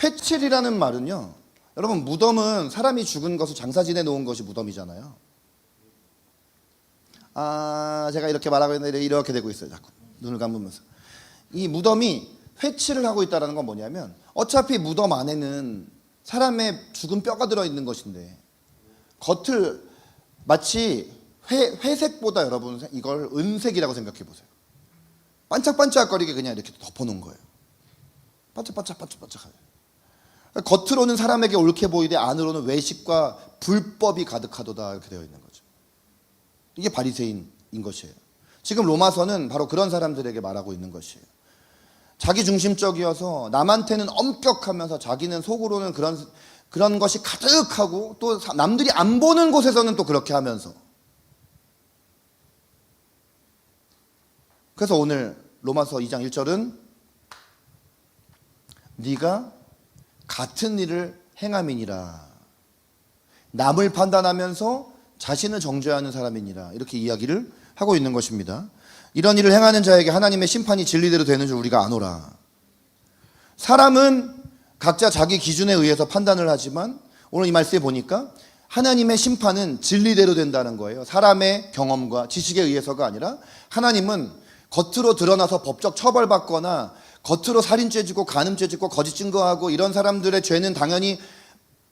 회칠이라는 말은요, 여러분 무덤은 사람이 죽은 것을 장사 지내 놓은 것이 무덤이잖아요. 제가 이렇게 말하고 있는데 이렇게 되고 있어요. 자꾸 눈을 감으면서. 이 무덤이 회칠을 하고 있다는 건 뭐냐면 어차피 무덤 안에는 사람의 죽은 뼈가 들어있는 것인데 겉을 마치 회색보다 여러분 이걸 은색이라고 생각해 보세요. 반짝반짝거리게 그냥 이렇게 덮어놓은 거예요. 반짝반짝하게. 겉으로는 사람에게 옳게 보이되 안으로는 외식과 불법이 가득하도다 이렇게 되어 있는 거죠. 이게 바리새인인 것이에요. 지금 로마서는 바로 그런 사람들에게 말하고 있는 것이에요. 자기 중심적이어서 남한테는 엄격하면서 자기는 속으로는 그런 것이 가득하고 또 남들이 안 보는 곳에서는 또 그렇게 하면서. 그래서 오늘 로마서 2장 1절은 네가 같은 일을 행함이니라. 남을 판단하면서 자신을 정죄하는 사람이니라. 이렇게 이야기를 하고 있는 것입니다. 이런 일을 행하는 자에게 하나님의 심판이 진리대로 되는 줄 우리가 아노라. 사람은 각자 자기 기준에 의해서 판단을 하지만 오늘 이 말씀에 보니까 하나님의 심판은 진리대로 된다는 거예요. 사람의 경험과 지식에 의해서가 아니라 하나님은 겉으로 드러나서 법적 처벌받거나 겉으로 살인죄 짓고 간음죄 짓고 거짓 증거하고 이런 사람들의 죄는 당연히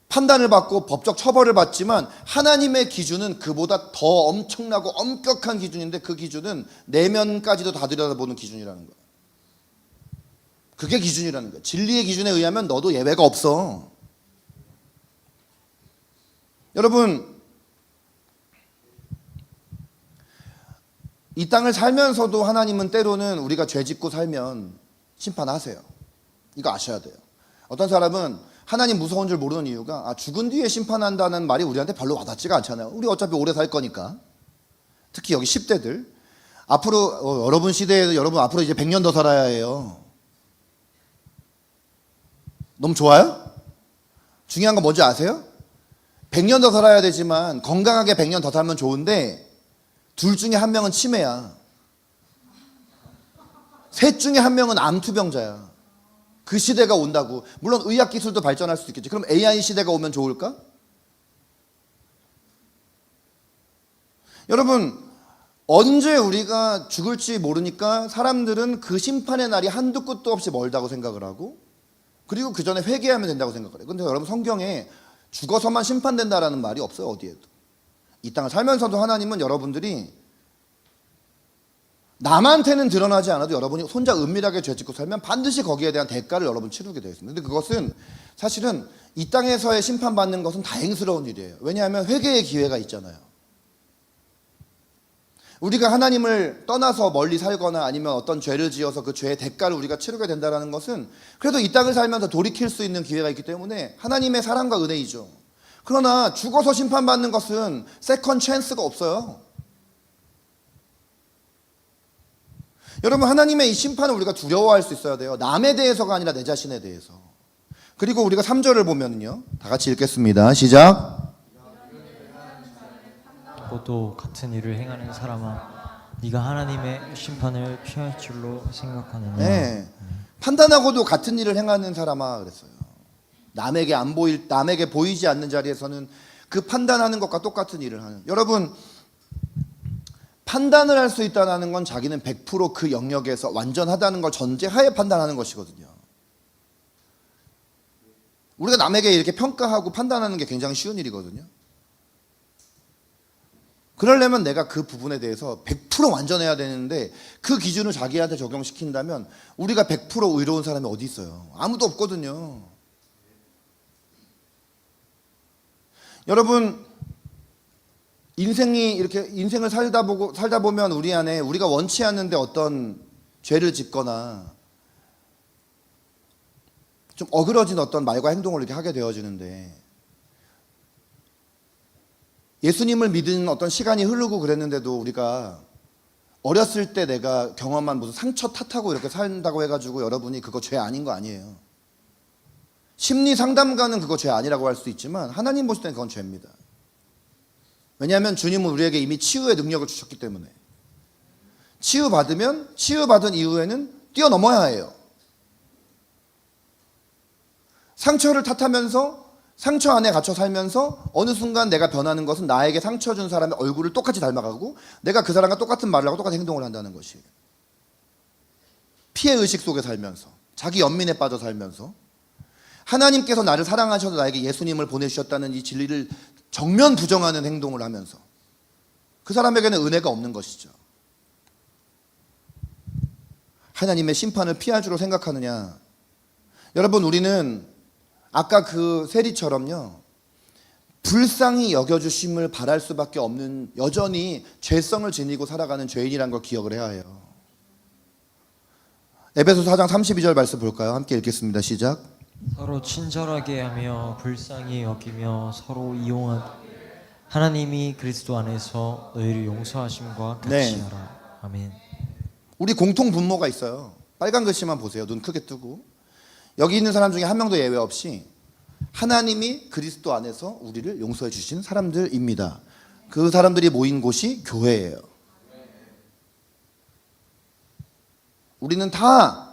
판단을 받고 법적 처벌을 받지만 하나님의 기준은 그보다 더 엄청나고 엄격한 기준인데 그 기준은 내면까지도 다 들여다보는 기준이라는 거예요. 그게 기준이라는 거예요. 진리의 기준에 의하면 너도 예외가 없어. 여러분, 이 땅을 살면서도 하나님은 때로는 우리가 죄 짓고 살면 심판하세요. 이거 아셔야 돼요. 어떤 사람은 하나님 무서운 줄 모르는 이유가 죽은 뒤에 심판한다는 말이 우리한테 별로 와닿지가 않잖아요. 우리 어차피 오래 살 거니까. 특히 여기 10대들 앞으로 여러분 시대에 여러분 앞으로 이제 100년 더 살아야 해요. 너무 좋아요? 중요한 건 뭔지 아세요? 100년 더 살아야 되지만 건강하게 100년 더 살면 좋은데 둘 중에 한 명은 치매야. 셋 중에 한 명은 암투병자야. 그 시대가 온다고. 물론 의학기술도 발전할 수 있겠지. 그럼 AI 시대가 오면 좋을까? 여러분, 언제 우리가 죽을지 모르니까 사람들은 그 심판의 날이 한두 끝도 없이 멀다고 생각을 하고 그리고 그 전에 회개하면 된다고 생각을 해요. 근데 여러분 성경에 죽어서만 심판된다라는 말이 없어요. 어디에도. 이 땅을 살면서도 하나님은 여러분들이 남한테는 드러나지 않아도 여러분이 혼자 은밀하게 죄짓고 살면 반드시 거기에 대한 대가를 여러분 치르게 되어 있습니다. 근데 그것은 사실은 이 땅에서의 심판받는 것은 다행스러운 일이에요. 왜냐하면 회개의 기회가 있잖아요. 우리가 하나님을 떠나서 멀리 살거나 아니면 어떤 죄를 지어서 그 죄의 대가를 우리가 치르게 된다는 것은 그래도 이 땅을 살면서 돌이킬 수 있는 기회가 있기 때문에 하나님의 사랑과 은혜이죠. 그러나 죽어서 심판받는 것은 세컨 찬스가 없어요. 여러분, 하나님의 이 심판을 우리가 두려워할 수 있어야 돼요. 남에 대해서가 아니라 내 자신에 대해서. 그리고 우리가 3절을 보면요, 다 같이 읽겠습니다. 시작. 또 같은 일을 행하는 사람아, 네가 하나님의 심판을 피할 줄로 생각하느냐. 네. 판단하고도 같은 일을 행하는 사람아 그랬어요. 남에게 보이지 않는 자리에서는 그 판단하는 것과 똑같은 일을 하는. 여러분, 판단을 할 수 있다는 건 자기는 100%그 영역에서 완전하다는 걸 전제하에 판단하는 것이거든요. 우리가 남에게 이렇게 평가하고 판단하는 게 굉장히 쉬운 일이거든요. 그러려면 내가 그 부분에 대해서 100% 완전해야 되는데 그 기준을 자기한테 적용시킨다면 우리가 100% 의로운 사람이 어디 있어요? 아무도 없거든요. 여러분, 인생이 이렇게 인생을 살다 보면 우리 안에 우리가 원치 않는데 어떤 죄를 짓거나 좀 어그러진 어떤 말과 행동을 이렇게 하게 되어지는데, 예수님을 믿은 어떤 시간이 흐르고 그랬는데도 우리가 어렸을 때 내가 경험한 무슨 상처 탓하고 이렇게 산다고 해가지고 여러분이 그거 죄 아닌 거 아니에요. 심리 상담가는 그거 죄 아니라고 할 수 있지만 하나님 보실 때는 그건 죄입니다. 왜냐하면 주님은 우리에게 이미 치유의 능력을 주셨기 때문에. 치유받은 이후에는 뛰어넘어야 해요. 상처를 탓하면서 상처 안에 갇혀 살면서 어느 순간 내가 변하는 것은 나에게 상처 준 사람의 얼굴을 똑같이 닮아가고 내가 그 사람과 똑같은 말을 하고 똑같은 행동을 한다는 것이에요. 피해의식 속에 살면서, 자기 연민에 빠져 살면서, 하나님께서 나를 사랑하셔서 나에게 예수님을 보내주셨다는 이 진리를 정면 부정하는 행동을 하면서 그 사람에게는 은혜가 없는 것이죠. 하나님의 심판을 피할 줄로 생각하느냐. 여러분, 우리는 아까 그 세리처럼요, 불쌍히 여겨주심을 바랄 수밖에 없는, 여전히 죄성을 지니고 살아가는 죄인이라는 걸 기억을 해야 해요. 에베소서 4장 32절 말씀 볼까요? 함께 읽겠습니다. 시작. 서로 친절하게 하며 불쌍히 여기며 서로 이용한 하나님이 그리스도 안에서 너희를 용서하심과 같이 네. 하라. 아멘. 우리 공통 분모가 있어요. 빨간 글씨만 보세요. 눈 크게 뜨고. 여기 있는 사람 중에 한 명도 예외 없이 하나님이 그리스도 안에서 우리를 용서해 주신 사람들입니다. 그 사람들이 모인 곳이 교회예요. 우리는 다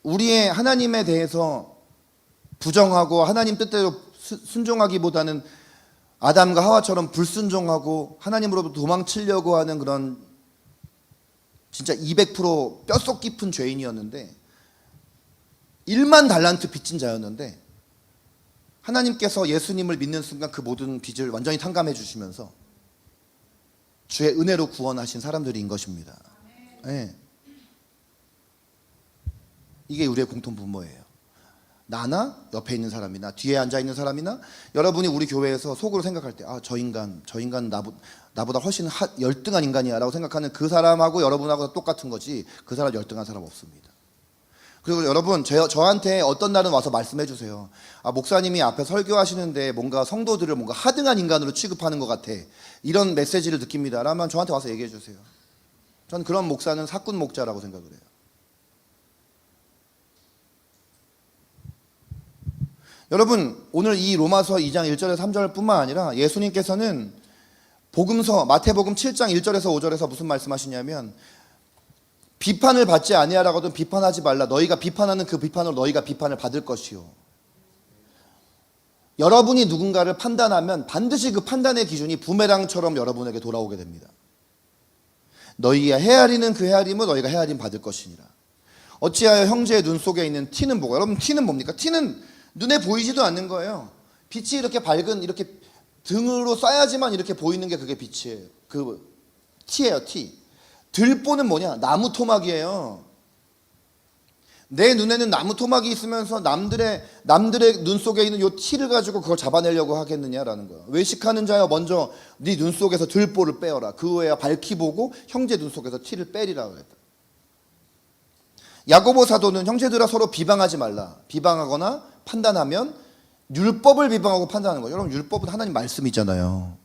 우리의 하나님에 대해서 부정하고 하나님 뜻대로 순종하기보다는 아담과 하와처럼 불순종하고 하나님으로부터 도망치려고 하는 그런 진짜 200% 뼛속 깊은 죄인이었는데, 1만 달란트 빚진 자였는데 하나님께서 예수님을 믿는 순간 그 모든 빚을 완전히 탕감해 주시면서 주의 은혜로 구원하신 사람들인 것입니다. 네. 이게 우리의 공통 분모예요. 나나 옆에 있는 사람이나 뒤에 앉아 있는 사람이나, 여러분이 우리 교회에서 속으로 생각할 때 저 인간 나보다 훨씬 열등한 인간이야 라고 생각하는 그 사람하고 여러분하고 똑같은 거지, 그 사람 열등한 사람 없습니다. 그리고 여러분, 저한테 어떤 날은 와서 말씀해 주세요. 목사님이 앞에 설교하시는데 뭔가 성도들을 뭔가 하등한 인간으로 취급하는 것 같아, 이런 메시지를 느낍니다 라면 저한테 와서 얘기해 주세요. 저는 그런 목사는 사꾼 목자라고 생각을 해요. 여러분, 오늘 이 로마서 2장 1절에서 3절 뿐만 아니라 예수님께서는 복음서 마태복음 7장 1절에서 5절에서 무슨 말씀하시냐면, 비판을 받지 아니하라거든 비판하지 말라. 너희가 비판하는 그 비판으로 너희가 비판을 받을 것이요. 여러분이 누군가를 판단하면 반드시 그 판단의 기준이 부메랑처럼 여러분에게 돌아오게 됩니다. 너희가 헤아리는 그 헤아림을 너희가 헤아림 받을 것이니라. 어찌하여 형제의 눈 속에 있는 티는 뭐고? 여러분, 티는 뭡니까? 티는 눈에 보이지도 않는 거예요. 빛이 이렇게 밝은, 이렇게 등으로 쏴야지만 이렇게 보이는 게 그게 빛이에요. 그 티예요, 티. 들보는 뭐냐? 나무 토막이에요. 내 눈에는 나무 토막이 있으면서 남들의 눈 속에 있는 요 티를 가지고 그걸 잡아내려고 하겠느냐라는 거예요. 외식하는 자여, 먼저 네 눈 속에서 들보를 빼어라. 그 후에야 밝히 보고 형제 눈 속에서 티를 빼리라 그랬다. 야고보 사도는 형제들아 서로 비방하지 말라. 비방하거나 판단하면 율법을 비방하고 판단하는 거예요. 여러분, 율법은 하나님 말씀이잖아요.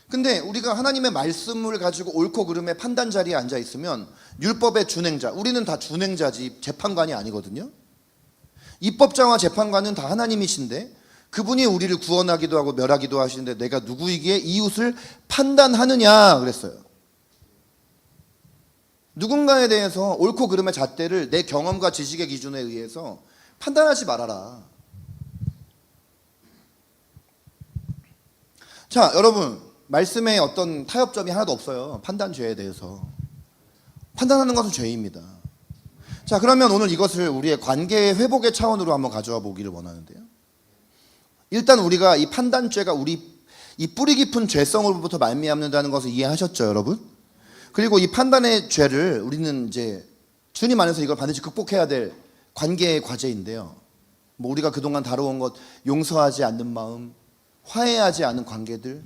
근데 우리가 하나님의 말씀을 가지고 옳고 그름의 판단 자리에 앉아 있으면 율법의 준행자, 우리는 다 준행자지 재판관이 아니거든요. 입법자와 재판관은 다 하나님이신데 그분이 우리를 구원하기도 하고 멸하기도 하시는데 내가 누구이기에 이웃을 판단하느냐 그랬어요. 누군가에 대해서 옳고 그름의 잣대를 내 경험과 지식의 기준에 의해서 판단하지 말아라. 자, 여러분, 말씀에 어떤 타협점이 하나도 없어요. 판단죄에 대해서. 판단하는 것은 죄입니다. 자, 그러면 오늘 이것을 우리의 관계 회복의 차원으로 한번 가져와 보기를 원하는데요. 일단 우리가 이 판단죄가 우리 이 뿌리 깊은 죄성으로부터 말미암는다는 것을 이해하셨죠, 여러분? 그리고 이 판단의 죄를 우리는 이제 주님 안에서 이걸 반드시 극복해야 될 관계의 과제인데요. 뭐 우리가 그동안 다뤄온 것, 용서하지 않는 마음, 화해하지 않은 관계들,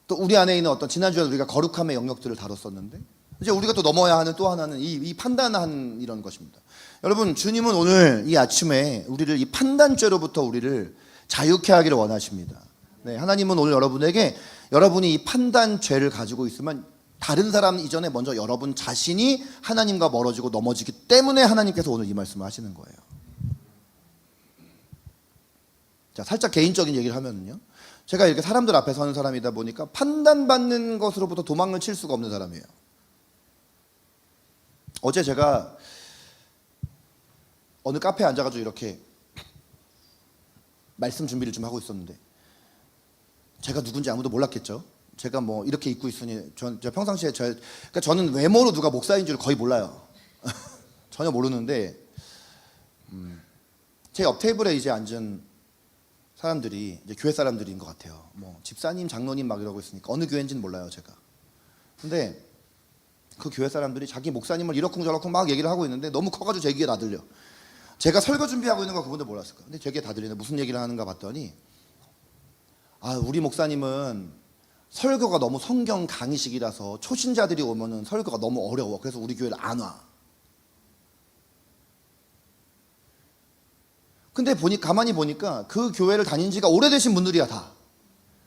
또 우리 안에 있는 어떤 지난주에 우리가 거룩함의 영역들을 다뤘었는데 이제 우리가 또 넘어야 하는 또 하나는 이 판단하는 이런 것입니다. 여러분, 주님은 오늘 이 아침에 우리를 이 판단죄로부터 우리를 자유케 하기를 원하십니다. 네, 하나님은 오늘 여러분에게 여러분이 이 판단죄를 가지고 있으면 다른 사람 이전에 먼저 여러분 자신이 하나님과 멀어지고 넘어지기 때문에 하나님께서 오늘 이 말씀을 하시는 거예요. 자, 살짝 개인적인 얘기를 하면요, 제가 이렇게 사람들 앞에 서는 사람이다 보니까 판단받는 것으로부터 도망을 칠 수가 없는 사람이에요. 어제 제가 어느 카페에 앉아가지고 이렇게 말씀 준비를 좀 하고 있었는데 제가 누군지 아무도 몰랐겠죠. 제가 뭐 이렇게 입고 있으니 저 평상시에 그러니까 저는 외모로 누가 목사인 줄 거의 몰라요. 전혀 모르는데 제 옆 테이블에 이제 앉은 사람들이 이제 교회 사람들인 것 같아요. 뭐 집사님, 장로님 막 이러고 있으니까 어느 교회인지는 몰라요, 제가. 근데 그 교회 사람들이 자기 목사님을 이러쿵저러쿵 막 얘기를 하고 있는데 너무 커가지고 제 귀에 다 들려. 제가 설교 준비하고 있는 거 그분들 몰랐을까. 근데 제 귀에 다 들리는데 무슨 얘기를 하는가 봤더니, 아, 우리 목사님은 설교가 너무 성경 강의식이라서 초신자들이 오면은 설교가 너무 어려워. 그래서 우리 교회를 안 와. 근데 가만히 보니까 그 교회를 다닌 지가 오래되신 분들이야, 다.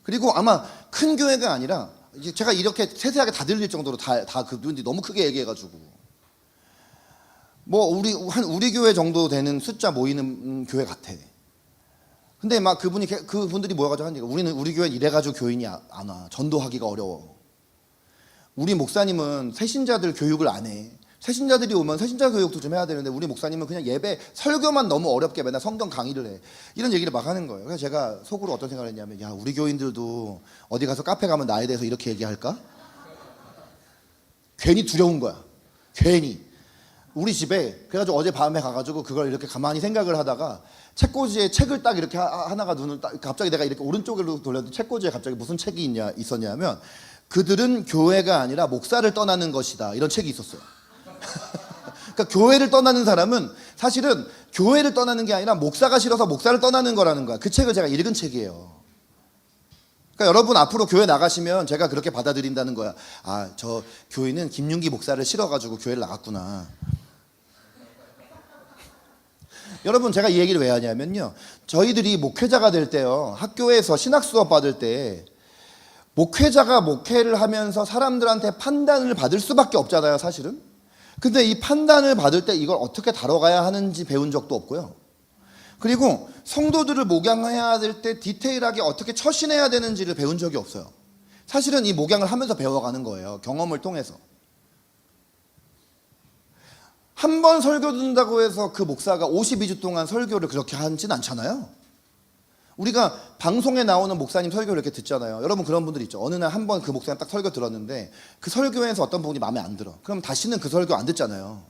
그리고 아마 큰 교회가 아니라 이제 제가 이렇게 세세하게 다 들릴 정도로 다 그분들이 너무 크게 얘기해가지고 뭐 우리 교회 정도 되는 숫자 모이는 교회 같아. 근데 막 그분들이 모여가지고 하니까 우리 교회는 이래가지고 교인이 안 와. 전도하기가 어려워. 우리 목사님은 새신자들 교육을 안 해. 새신자들이 오면 새신자 교육도 좀 해야 되는데 우리 목사님은 그냥 예배 설교만 너무 어렵게 맨날 성경 강의를 해. 이런 얘기를 막 하는 거예요. 그래서 제가 속으로 어떤 생각을 했냐면, 야, 우리 교인들도 어디 가서 카페 가면 나에 대해서 이렇게 얘기할까? 괜히 두려운 거야. 괜히. 우리 집에 그래가지고 어제 밤에 가가지고 그걸 이렇게 가만히 생각을 하다가 책꽂이에 책을 딱 이렇게 하나가 눈을 딱 갑자기 내가 이렇게 오른쪽으로 돌렸는데 책꽂이에 갑자기 무슨 책이 있었냐면 그들은 교회가 아니라 목사를 떠나는 것이다, 이런 책이 있었어요. 그러니까 교회를 떠나는 사람은 사실은 교회를 떠나는 게 아니라 목사가 싫어서 목사를 떠나는 거라는 거야. 그 책을 제가 읽은 책이에요. 그러니까 여러분 앞으로 교회 나가시면 제가 그렇게 받아들인다는 거야. 아, 저 교인은 김윤기 목사를 싫어가지고 교회를 나갔구나. 여러분, 제가 이 얘기를 왜 하냐면요, 저희들이 목회자가 될 때요, 학교에서 신학 수업 받을 때 목회자가 목회를 하면서 사람들한테 판단을 받을 수밖에 없잖아요, 사실은. 근데 이 판단을 받을 때 이걸 어떻게 다뤄가야 하는지 배운 적도 없고요. 그리고 성도들을 목양해야 될 때 디테일하게 어떻게 처신해야 되는지를 배운 적이 없어요. 사실은 이 목양을 하면서 배워가는 거예요, 경험을 통해서. 한 번 설교 듣는다고 해서 그 목사가 52주 동안 설교를 그렇게 하진 않잖아요. 우리가 방송에 나오는 목사님 설교를 이렇게 듣잖아요. 여러분 그런 분들 있죠. 어느 날 한 번 그 목사님 딱 설교 들었는데 그 설교에서 어떤 부분이 마음에 안 들어. 그럼 다시는 그 설교 안 듣잖아요.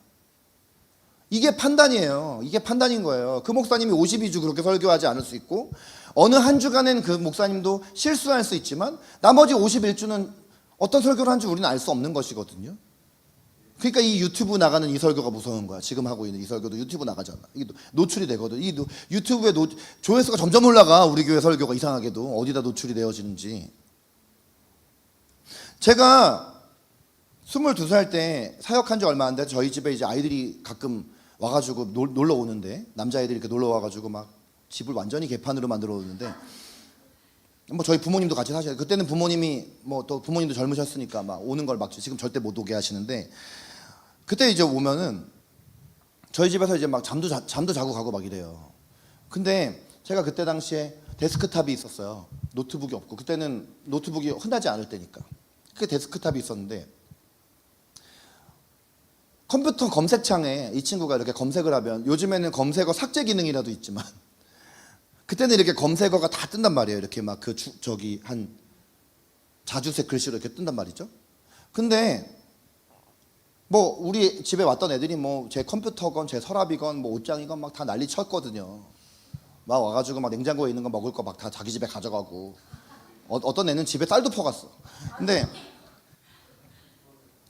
이게 판단이에요. 이게 판단인 거예요. 그 목사님이 52주 그렇게 설교하지 않을 수 있고 어느 한 주간엔 그 목사님도 실수할 수 있지만 나머지 51주는 어떤 설교를 한지 우리는 알 수 없는 것이거든요. 그러니까 이 유튜브 나가는 이 설교가 무서운 거야. 지금 하고 있는 이 설교도 유튜브 나가잖아. 이게 노출이 되거든. 이 유튜브에 조회수가 점점 올라가. 우리 교회 설교가 이상하게도 어디다 노출이 되어지는지. 제가 22살 때 사역한 지 얼마 안 돼. 저희 집에 이제 아이들이 가끔 와가지고 놀러 오는데, 남자애들이 이렇게 놀러 와가지고 막 집을 완전히 개판으로 만들어 오는데, 뭐 저희 부모님도 같이 사셔요. 그때는 부모님이 뭐 또 부모님도 젊으셨으니까 막 오는 걸 막 지금 절대 못 오게 하시는데, 그때 이제 오면은 저희 집에서 이제 막 잠도 자고 가고 막 이래요. 근데 제가 그때 당시에 데스크탑이 있었어요. 노트북이 없고, 그때는 노트북이 흔하지 않을 때니까. 그게 데스크탑이 있었는데 컴퓨터 검색창에 이 친구가 이렇게 검색을 하면, 요즘에는 검색어 삭제 기능이라도 있지만 그때는 이렇게 검색어가 다 뜬단 말이에요. 이렇게 막 그 저기 한 자주색 글씨로 이렇게 뜬단 말이죠. 근데 뭐 우리 집에 왔던 애들이 뭐 제 컴퓨터건 제 서랍이건 뭐 옷장이건 막 다 난리 쳤거든요. 막 와가지고 막 냉장고에 있는 거 먹을 거 막 다 자기 집에 가져가고 어떤 애는 집에 쌀도 퍼갔어.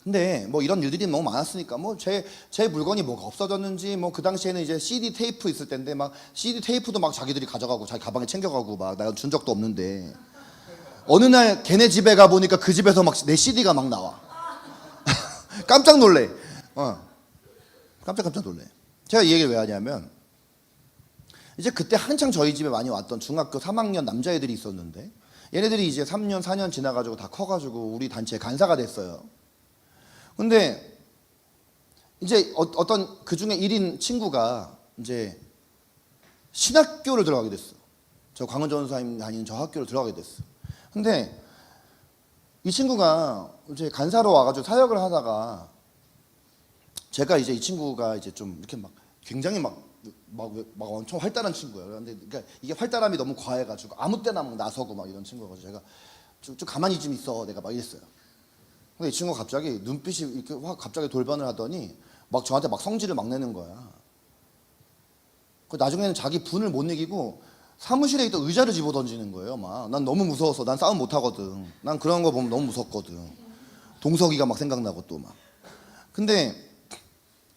근데 뭐 이런 일들이 너무 많았으니까 뭐 제 물건이 뭐가 없어졌는지 뭐 그 당시에는 이제 CD 테이프 있을 때인데 막 CD 테이프도 막 자기들이 가져가고 자기 가방에 챙겨가고 막 내가 준 적도 없는데 어느 날 걔네 집에 가 보니까 그 집에서 막 내 CD가 막 나와. 깜짝 놀래. 깜짝 놀래. 제가 이 얘기를 왜 하냐면 이제 그때 한창 저희 집에 많이 왔던 중학교 3학년 남자애들이 있었는데 얘네들이 이제 3년 4년 지나가지고 다 커가지고 우리 단체 간사가 됐어요. 근데 이제 어떤 그 중에 1인 친구가 이제 신학교를 들어가게 됐어. 저 광은 전사님 다니는 저 학교를 들어가게 됐어. 근데 이 친구가 이제 간사로 와가지고 사역을 하다가 제가 이제 이 친구가 이제 좀 이렇게 막 굉장히 막 엄청 활달한 친구예요. 그런데 그러니까 이게 활달함이 너무 과해가지고 아무 때나 막 나서고 막 이런 친구여가지고 제가 좀 가만히 좀 있어 내가 막 이랬어요. 근데 이 친구가 갑자기 눈빛이 이렇게 확 갑자기 돌변을 하더니 막 저한테 막 성질을 막 내는 거야. 그 나중에는 자기 분을 못 이기고 사무실에 있던 의자를 집어 던지는 거예요. 막 난 너무 무서워서 난 싸움 못 하거든. 난 그런 거 보면 너무 무섭거든. 동석이가 막 생각나고 또 막. 근데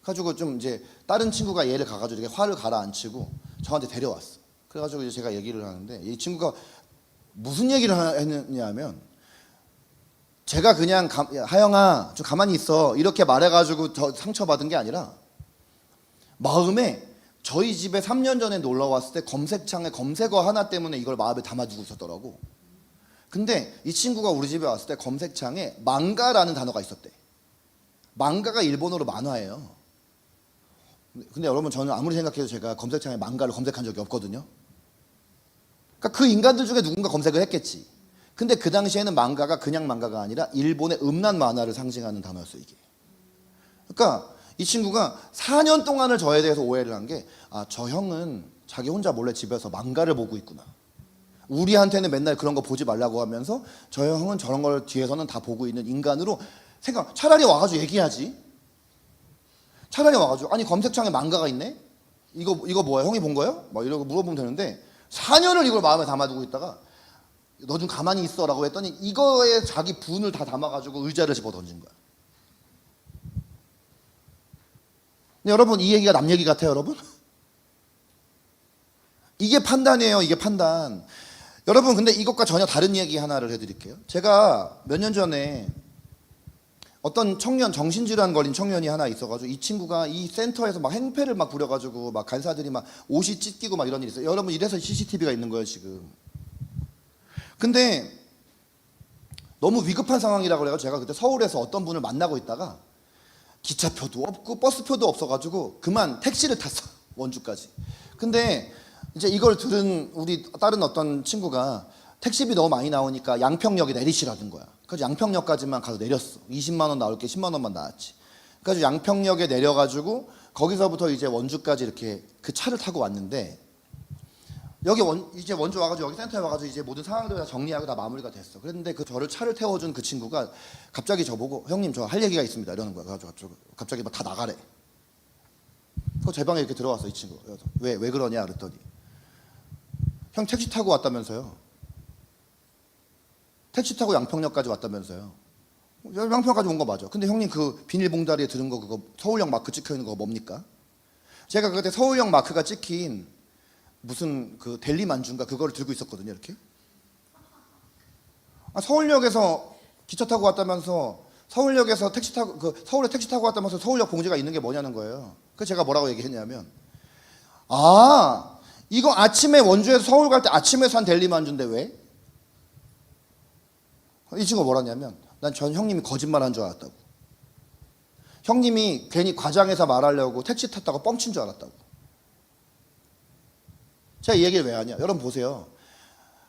가지고 좀 이제 다른 친구가 얘를 가가지고 이렇게 화를 가라앉히고 저한테 데려왔어. 그래가지고 이제 제가 얘기를 하는데 이 친구가 무슨 얘기를 했냐면 제가 그냥 하영아 좀 가만히 있어 이렇게 말해가지고 더 상처받은 게 아니라 마음에 저희 집에 3년 전에 놀러 왔을 때 검색창에 검색어 하나 때문에 이걸 마음에 담아두고 있었더라고. 근데 이 친구가 우리 집에 왔을 때 검색창에 망가라는 단어가 있었대. 망가가 일본어로 만화예요. 근데 여러분 저는 아무리 생각해도 제가 검색창에 망가를 검색한 적이 없거든요. 그러니까 그 인간들 중에 누군가 검색을 했겠지. 근데 그 당시에는 망가가 그냥 망가가 아니라 일본의 음란 만화를 상징하는 단어였어요 이게. 그러니까 이 친구가 4년 동안을 저에 대해서 오해를 한 게 아, 저 형은 자기 혼자 몰래 집에서 망가를 보고 있구나. 우리한테는 맨날 그런 거 보지 말라고 하면서 저 형은 저런 걸 뒤에서는 다 보고 있는 인간으로 생각. 차라리 와가지고 얘기하지. 차라리 와가지고 아니 검색창에 망가가 있네. 이거 뭐야? 형이 본 거야? 막 이러고 물어보면 되는데 4년을 이걸 마음에 담아두고 있다가 너 좀 가만히 있어라고 했더니 이거에 자기 분을 다 담아가지고 의자를 집어 던진 거야. 근데 여러분 이 얘기가 남 얘기 같아요, 여러분? 이게 판단이에요, 이게 판단. 여러분 근데 이것과 전혀 다른 얘기 하나를 해드릴게요. 제가 몇 년 전에 어떤 청년 정신질환 걸린 청년이 하나 있어가지고 이 친구가 이 센터에서 막 행패를 막 부려가지고 막 간사들이 막 옷이 찢기고 막 이런 일이 있어요. 여러분 이래서 CCTV가 있는 거예요 지금. 근데 너무 위급한 상황이라고 그래가지고 제가 그때 서울에서 어떤 분을 만나고 있다가 기차표도 없고 버스표도 없어가지고 그만 택시를 탔어 원주까지. 근데 이제 이걸 들은 우리 다른 어떤 친구가 택시비 너무 많이 나오니까 양평역에 내리시라는 거야. 그래서 양평역까지만 가서 내렸어. 20만 원 나올 게 10만 원만 나왔지. 그래서 양평역에 내려가지고 거기서부터 이제 원주까지 이렇게 그 차를 타고 왔는데 여기 이제 원주 와가지고 여기 센터에 와가지고 이제 모든 상황들을 다 정리하고 다 마무리가 됐어. 그랬는데 그 저를 차를 태워준 그 친구가 갑자기 저보고 형님 저 할 얘기가 있습니다 이러는 거야. 그래가지고 갑자기 막 다 나가래. 그래서 제 방에 이렇게 들어왔어 이 친구가. 그래서 왜 그러냐 그랬더니 형 택시 타고 왔다면서요. 택시 타고 양평역까지 왔다면서요. 양평까지 온 거 맞아. 근데 형님 그 비닐봉다리에 들은 거 그거 서울역 마크 찍혀 있는 거 뭡니까? 제가 그때 서울역 마크가 찍힌 무슨 그 델리 만주인가 그거를 들고 있었거든요 이렇게. 아, 서울역에서 기차 타고 왔다면서 서울역에서 택시 타고 그 서울에 택시 타고 왔다면서 서울역 봉지가 있는 게 뭐냐는 거예요. 그래서 제가 뭐라고 얘기했냐면 아 이거 아침에 원주에서 서울 갈 때 아침에 산 델리 만주인데 왜? 이 친구가 뭐라냐면 난 전 형님이 거짓말한 줄 알았다고. 형님이 괜히 과장해서 말하려고 택시 탔다고 뻥친 줄 알았다고. 제가 이 얘기를 왜 하냐? 여러분 보세요.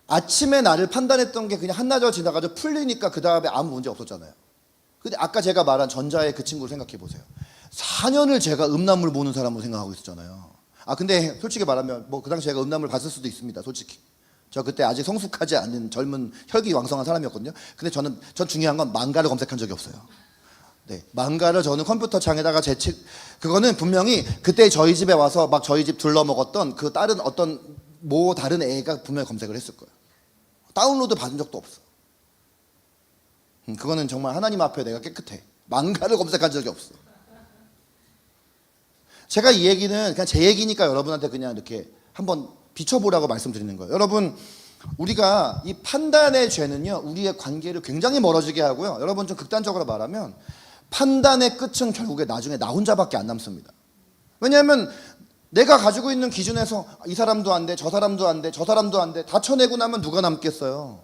아침에 나를 판단했던 게 그냥 한나절 지나가지고 풀리니까 그 다음에 아무 문제 없었잖아요. 근데 아까 제가 말한 전자의 그 친구를 생각해 보세요. 4년을 제가 음란물 보는 사람으로 생각하고 있었잖아요. 근데 솔직히 말하면 뭐 그 당시 제가 음란물 봤을 수도 있습니다. 솔직히. 저 그때 아직 성숙하지 않은 젊은 혈기왕성한 사람이었거든요. 근데 전 중요한 건 망가를 검색한 적이 없어요. 네, 망가를 저는 컴퓨터 창에다가 그거는 분명히 그때 저희 집에 와서 막 저희 집 둘러 먹었던 그 다른 어떤 다른 애가 분명히 검색을 했을 거예요. 다운로드 받은 적도 없어. 그거는 정말 하나님 앞에 내가 깨끗해. 망가를 검색한 적이 없어. 제가 이 얘기는 그냥 제 얘기니까 여러분한테 그냥 이렇게 한번 비춰보라고 말씀드리는 거예요. 여러분, 우리가 이 판단의 죄는요, 우리의 관계를 굉장히 멀어지게 하고요. 여러분, 좀 극단적으로 말하면 판단의 끝은 결국에 나중에 나 혼자밖에 안 남습니다. 왜냐하면 내가 가지고 있는 기준에서 이 사람도 안 돼, 저 사람도 안 돼, 저 사람도 안 돼, 다 쳐내고 나면 누가 남겠어요?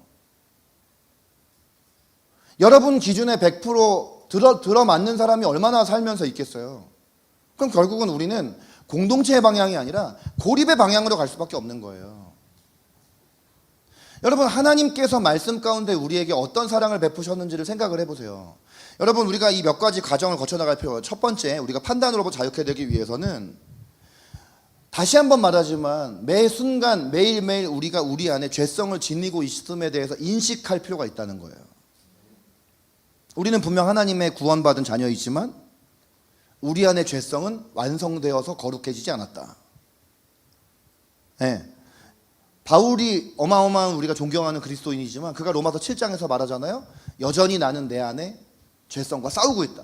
여러분 기준에 100% 들어맞는 사람이 얼마나 살면서 있겠어요? 그럼 결국은 우리는 공동체의 방향이 아니라 고립의 방향으로 갈 수밖에 없는 거예요. 여러분, 하나님께서 말씀 가운데 우리에게 어떤 사랑을 베푸셨는지를 생각을 해보세요. 여러분, 우리가 이 몇 가지 과정을 거쳐나갈 필요가, 첫 번째, 우리가 판단으로부터 자유케 되기 위해서는 다시 한번 말하지만 매 순간 매일매일 우리가 우리 안에 죄성을 지니고 있음에 대해서 인식할 필요가 있다는 거예요. 우리는 분명 하나님의 구원받은 자녀이지만 우리 안의 죄성은 완성되어서 거룩해지지 않았다. 네. 바울이 어마어마한 우리가 존경하는 그리스도인이지만 그가 로마서 7장에서 말하잖아요. 여전히 나는 내 안에 죄성과 싸우고 있다.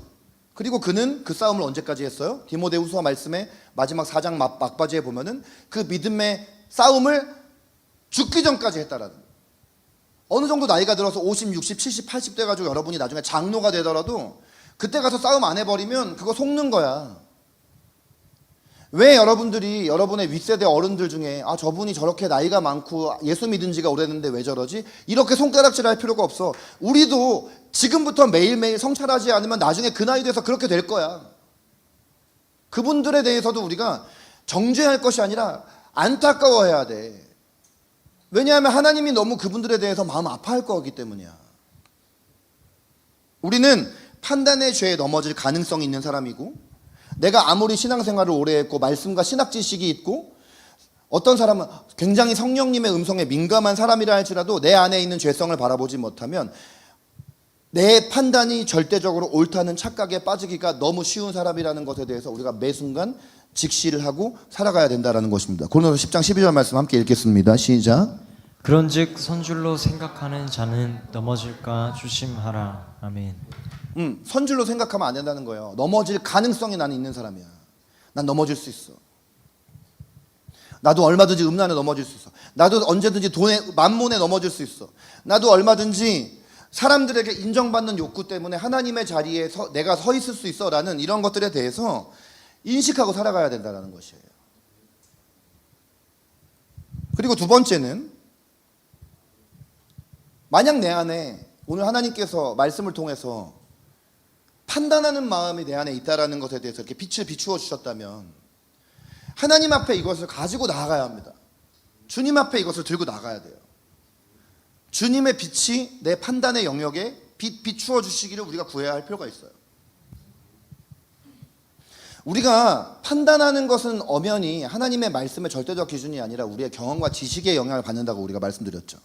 그리고 그는 그 싸움을 언제까지 했어요? 디모데후서 말씀에 마지막 4장 막바지에 보면은 그 믿음의 싸움을 죽기 전까지 했다라는 거예요. 어느 정도 나이가 들어서 50, 60, 70, 80 돼가지고 여러분이 나중에 장로가 되더라도 그때 가서 싸움 안 해버리면 그거 속는 거야. 왜 여러분들이 여러분의 윗세대 어른들 중에 저분이 저렇게 나이가 많고 예수 믿은 지가 오래됐는데 왜 저러지? 이렇게 손가락질 할 필요가 없어. 우리도 지금부터 매일매일 성찰하지 않으면 나중에 그 나이 돼서 그렇게 될 거야. 그분들에 대해서도 우리가 정죄할 것이 아니라 안타까워해야 돼. 왜냐하면 하나님이 너무 그분들에 대해서 마음 아파할 거기 때문이야. 우리는 판단의 죄에 넘어질 가능성이 있는 사람이고, 내가 아무리 신앙생활을 오래 했고 말씀과 신학 지식이 있고, 어떤 사람은 굉장히 성령님의 음성에 민감한 사람이라 할지라도 내 안에 있는 죄성을 바라보지 못하면 내 판단이 절대적으로 옳다는 착각에 빠지기가 너무 쉬운 사람이라는 것에 대해서 우리가 매 순간 직시를 하고 살아가야 된다는 것입니다. 고린도서 10장 12절 말씀 함께 읽겠습니다. 시작. 그런즉 선줄로 생각하는 자는 넘어질까 조심하라. 아멘. 선줄로 생각하면 안 된다는 거예요. 넘어질 가능성이 나는 있는 사람이야. 난 넘어질 수 있어. 나도 얼마든지 음란에 넘어질 수 있어. 나도 언제든지 만몬에 넘어질 수 있어. 나도 얼마든지 사람들에게 인정받는 욕구 때문에 하나님의 자리에 내가 서 있을 수 있어 라는 이런 것들에 대해서 인식하고 살아가야 된다는 것이에요. 그리고 두 번째는, 만약 내 안에 오늘 하나님께서 말씀을 통해서 판단하는 마음이 내 안에 있다라는 것에 대해서 이렇게 빛을 비추어 주셨다면 하나님 앞에 이것을 가지고 나아가야 합니다. 주님 앞에 이것을 들고 나가야 돼요. 주님의 빛이 내 판단의 영역에 비추어 주시기를 우리가 구해야 할 필요가 있어요. 우리가 판단하는 것은 엄연히 하나님의 말씀의 절대적 기준이 아니라 우리의 경험과 지식의 영향을 받는다고 우리가 말씀드렸죠.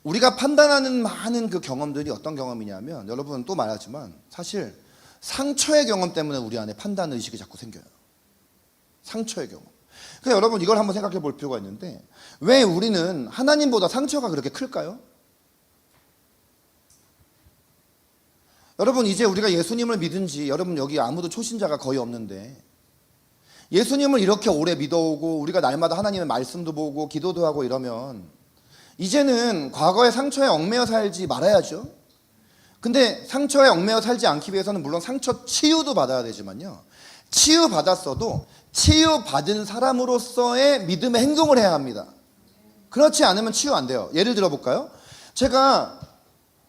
우리가 판단하는 많은 그 경험들이 어떤 경험이냐면, 여러분 또 말하지만 사실 상처의 경험 때문에 우리 안에 판단 의식이 자꾸 생겨요. 상처의 경험. 그래서 여러분 이걸 한번 생각해 볼 필요가 있는데, 왜 우리는 하나님보다 상처가 그렇게 클까요? 여러분, 이제 우리가 예수님을 믿은 지, 여러분 여기 아무도 초신자가 거의 없는데 예수님을 이렇게 오래 믿어오고 우리가 날마다 하나님의 말씀도 보고 기도도 하고 이러면 이제는 과거의 상처에 얽매여 살지 말아야죠. 근데 상처에 얽매여 살지 않기 위해서는 물론 상처 치유도 받아야 되지만요, 치유받았어도 치유받은 사람으로서의 믿음의 행동을 해야 합니다. 그렇지 않으면 치유 안 돼요. 예를 들어 볼까요? 제가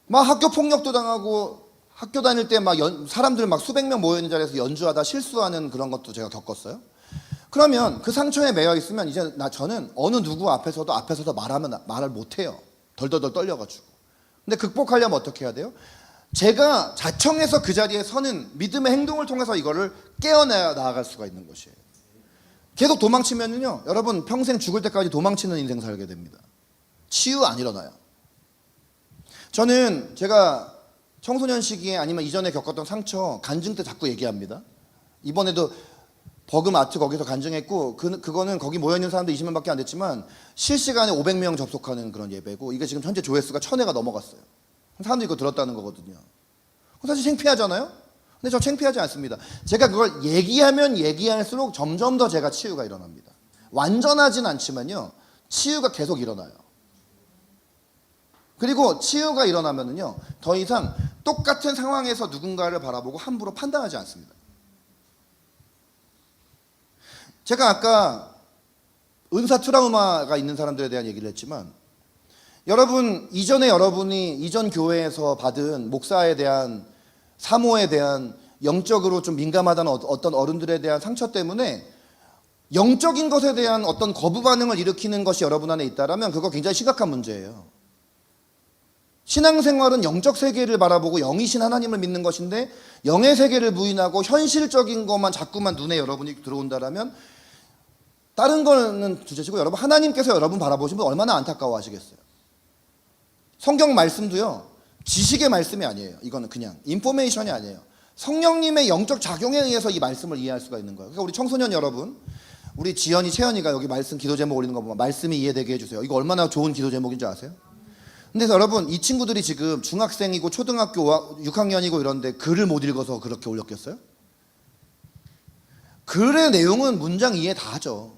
막 학교 폭력도 당하고 학교 다닐 때 막 사람들 막 수백 명 모여 있는 자리에서 연주하다 실수하는 그런 것도 제가 겪었어요. 그러면 그 상처에 매여 있으면 이제 저는 어느 누구 앞에서도 말을 못 해요. 덜덜덜 떨려가지고. 근데 극복하려면 어떻게 해야 돼요? 제가 자청해서 그 자리에 서는 믿음의 행동을 통해서 이거를 깨어나 나아갈 수가 있는 것이에요. 계속 도망치면요, 여러분 평생 죽을 때까지 도망치는 인생 살게 됩니다. 치유 안 일어나요. 저는 제가 청소년 시기에 아니면 이전에 겪었던 상처 간증 때 자꾸 얘기합니다. 이번에도 버그마트 거기서 간증했고 그거는 거기 모여있는 사람들 20명밖에 안 됐지만 실시간에 500명 접속하는 그런 예배고, 이게 지금 현재 조회수가 1000회가 넘어갔어요. 사람들이 이거 들었다는 거거든요. 사실 창피하잖아요. 근데 저 창피하지 않습니다. 제가 그걸 얘기하면 얘기할수록 점점 더 제가 치유가 일어납니다. 완전하진 않지만요, 치유가 계속 일어나요. 그리고 치유가 일어나면은요, 더 이상 똑같은 상황에서 누군가를 바라보고 함부로 판단하지 않습니다. 제가 아까 은사 트라우마가 있는 사람들에 대한 얘기를 했지만, 여러분 이전에 여러분이 이전 교회에서 받은 목사에 대한, 사모에 대한, 영적으로 좀 민감하다는 어떤 어른들에 대한 상처 때문에 영적인 것에 대한 어떤 거부 반응을 일으키는 것이 여러분 안에 있다라면 그거 굉장히 심각한 문제예요. 신앙생활은 영적 세계를 바라보고 영이신 하나님을 믿는 것인데, 영의 세계를 부인하고 현실적인 것만 자꾸만 눈에 여러분이 들어온다라면, 다른 거는 둘째치고 여러분 하나님께서 여러분 바라보시면 얼마나 안타까워하시겠어요. 성경 말씀도요, 지식의 말씀이 아니에요. 이거는 그냥 인포메이션이 아니에요. 성령님의 영적 작용에 의해서 이 말씀을 이해할 수가 있는 거예요. 그러니까 우리 청소년 여러분, 우리 지연이, 채연이가 여기 말씀 기도 제목 올리는 거 보면 말씀이 이해되게 해주세요. 이거 얼마나 좋은 기도 제목인 줄 아세요? 근데 여러분, 이 친구들이 지금 중학생이고 초등학교 6학년이고 이런데 글을 못 읽어서 그렇게 올렸겠어요? 글의 내용은 문장 이해 다 하죠.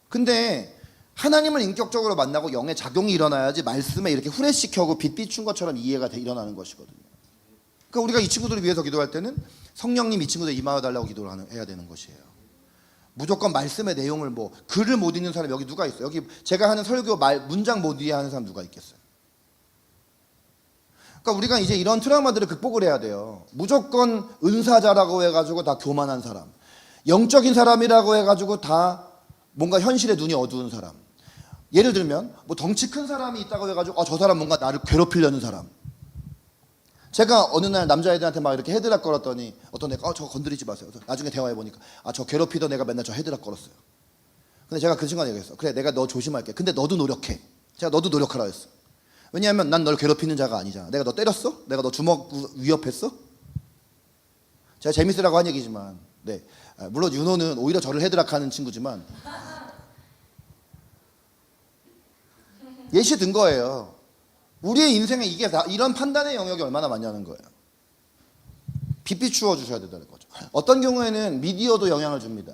근데 하나님을 인격적으로 만나고 영의 작용이 일어나야지 말씀에 이렇게 후레시켜고 빛 비춘 것처럼 이해가 일어나는 것이거든요. 그러니까 우리가 이 친구들을 위해서 기도할 때는 성령님 이 친구들 임하여달라고 기도를 해야 되는 것이에요. 무조건 말씀의 내용을 글을 못 읽는 사람 여기 누가 있어요? 여기 제가 하는 설교 문장 못 이해하는 사람 누가 있겠어요? 그러니까 우리가 이제 이런 트라우마들을 극복을 해야 돼요. 무조건 은사자라고 해가지고 다 교만한 사람, 영적인 사람이라고 해가지고 다 뭔가 현실에 눈이 어두운 사람. 예를 들면 덩치 큰 사람이 있다고 해가지고 저 사람 뭔가 나를 괴롭히려는 사람. 제가 어느 날 남자애들한테 막 이렇게 헤드락 걸었더니 어떤 애가 저거 건드리지 마세요. 나중에 대화해 보니까 저 괴롭히던 애가 맨날 저 헤드락 걸었어요. 근데 제가 그 친구한테 얘기했어. 그래, 내가 너 조심할게. 근데 너도 노력해. 제가 너도 노력하라 했어. 왜냐하면 난 널 괴롭히는 자가 아니잖아. 내가 너 때렸어? 내가 너 주먹 위협했어? 제가 재밌으라고 한 얘기지만, 네, 물론 윤호는 오히려 저를 헤드락하는 친구지만 예시 든 거예요. 우리의 인생에 이게 이런 판단의 영역이 얼마나 많냐는 거예요. 빛 비추어 주셔야 된다는 거죠. 어떤 경우에는 미디어도 영향을 줍니다.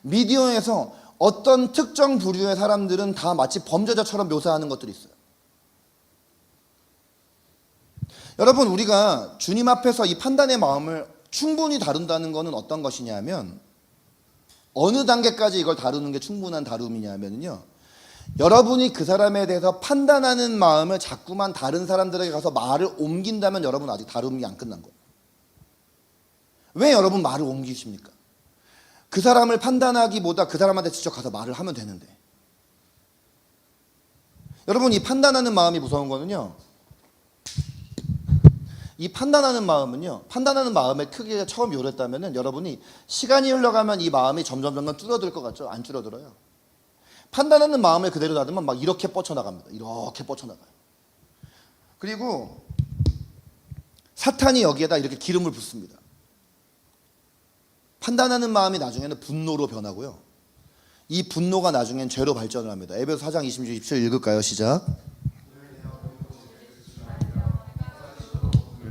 미디어에서 어떤 특정 부류의 사람들은 다 마치 범죄자처럼 묘사하는 것들이 있어요. 여러분, 우리가 주님 앞에서 이 판단의 마음을 충분히 다룬다는 것은 어떤 것이냐면, 어느 단계까지 이걸 다루는 게 충분한 다룸이냐면요, 여러분이 그 사람에 대해서 판단하는 마음을 자꾸만 다른 사람들에게 가서 말을 옮긴다면 여러분 아직 다룸이 안 끝난 거예요. 왜 여러분 말을 옮기십니까? 그 사람을 판단하기보다 그 사람한테 직접 가서 말을 하면 되는데. 여러분, 이 판단하는 마음이 무서운 거는요, 이 판단하는 마음의 크기가 처음 요랬다면은 여러분이 시간이 흘러가면 이 마음이 점점 줄어들 것 같죠? 안 줄어들어요. 판단하는 마음을 그대로 놔두면 막 이렇게 뻗쳐나갑니다. 이렇게 뻗쳐나가요. 그리고 사탄이 여기에다 이렇게 기름을 붓습니다. 판단하는 마음이 나중에는 분노로 변하고요, 이 분노가 나중엔 죄로 발전을 합니다. 에베소 4장 26, 27 읽을까요? 시작.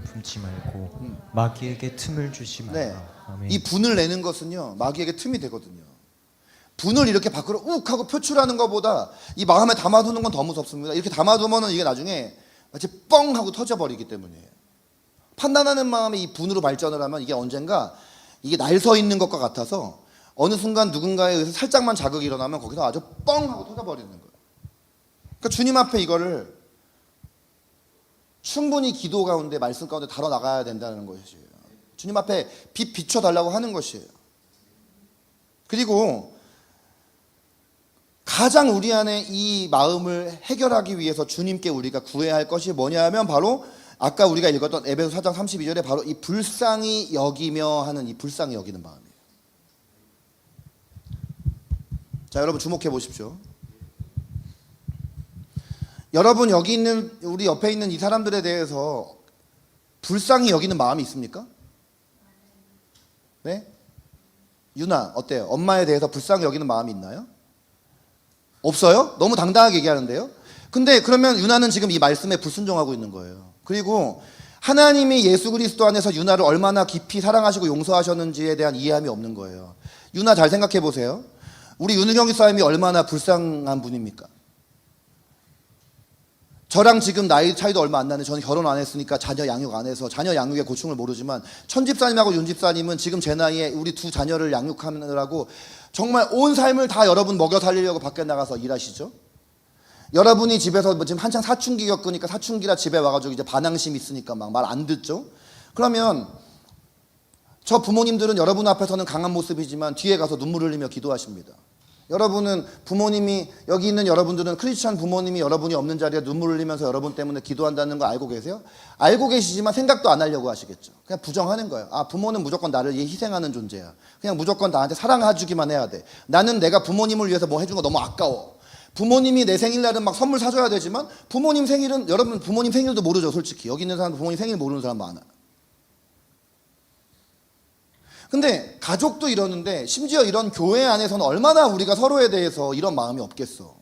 품지 말고 마귀에게 틈을 주지 말라. 네. 아멘. 이 분을 내는 것은요, 마귀에게 틈이 되거든요. 분을 이렇게 밖으로 욱 하고 표출하는 것보다 이 마음에 담아두는 건 더 무섭습니다. 이렇게 담아두면 이게 나중에 마치 뻥 하고 터져버리기 때문이에요. 판단하는 마음이 이 분으로 발전을 하면 이게 언젠가 이게 날 서 있는 것과 같아서 어느 순간 누군가에 의해서 살짝만 자극이 일어나면 거기서 아주 뻥 하고 터져버리는 거예요. 그러니까 주님 앞에 이거를 충분히 기도 가운데, 말씀 가운데 다뤄나가야 된다는 것이에요. 주님 앞에 빛 비춰달라고 하는 것이에요. 그리고 가장 우리 안에 이 마음을 해결하기 위해서 주님께 우리가 구해야 할 것이 뭐냐 하면 바로 아까 우리가 읽었던 에베소 4장 32절에 바로 이 불쌍히 여기며 하는 이 불쌍히 여기는 마음이에요. 자, 여러분 주목해 보십시오. 여러분 여기 있는 우리 옆에 있는 이 사람들에 대해서 불쌍히 여기는 마음이 있습니까? 네? 유나 어때요? 엄마에 대해서 불쌍히 여기는 마음이 있나요? 없어요? 너무 당당하게 얘기하는데요. 근데 그러면 유나는 지금 이 말씀에 불순종하고 있는 거예요. 그리고 하나님이 예수 그리스도 안에서 유나를 얼마나 깊이 사랑하시고 용서하셨는지에 대한 이해함이 없는 거예요. 유나 잘 생각해 보세요. 우리 윤은경 집사님이 얼마나 불쌍한 분입니까? 저랑 지금 나이 차이도 얼마 안 나는데 저는 결혼 안 했으니까 자녀 양육 안 해서 자녀 양육의 고충을 모르지만 천 집사님하고 윤 집사님은 지금 제 나이에 우리 두 자녀를 양육하느라고 정말 온 삶을 다 여러분 먹여 살리려고 밖에 나가서 일하시죠. 여러분이 집에서 뭐 지금 한창 사춘기 겪으니까 사춘기라 집에 와가지고 이제 반항심 있으니까 막 말 안 듣죠. 그러면 저 부모님들은 여러분 앞에서는 강한 모습이지만 뒤에 가서 눈물 흘리며 기도하십니다. 여러분은 부모님이 여기 있는 여러분들은 크리스찬 부모님이 여러분이 없는 자리에 눈물 흘리면서 여러분 때문에 기도한다는 거 알고 계세요? 알고 계시지만 생각도 안 하려고 하시겠죠. 그냥 부정하는 거예요. 아, 부모는 무조건 나를 위해 희생하는 존재야. 그냥 무조건 나한테 사랑해주기만 해야 돼. 나는 내가 부모님을 위해서 뭐 해준 거 너무 아까워. 부모님이 내 생일날은 막 선물 사줘야 되지만 부모님 생일은 여러분 부모님 생일도 모르죠. 솔직히 여기 있는 사람 부모님 생일 모르는 사람 많아. 근데 가족도 이러는데 심지어 이런 교회 안에서는 얼마나 우리가 서로에 대해서 이런 마음이 없겠어.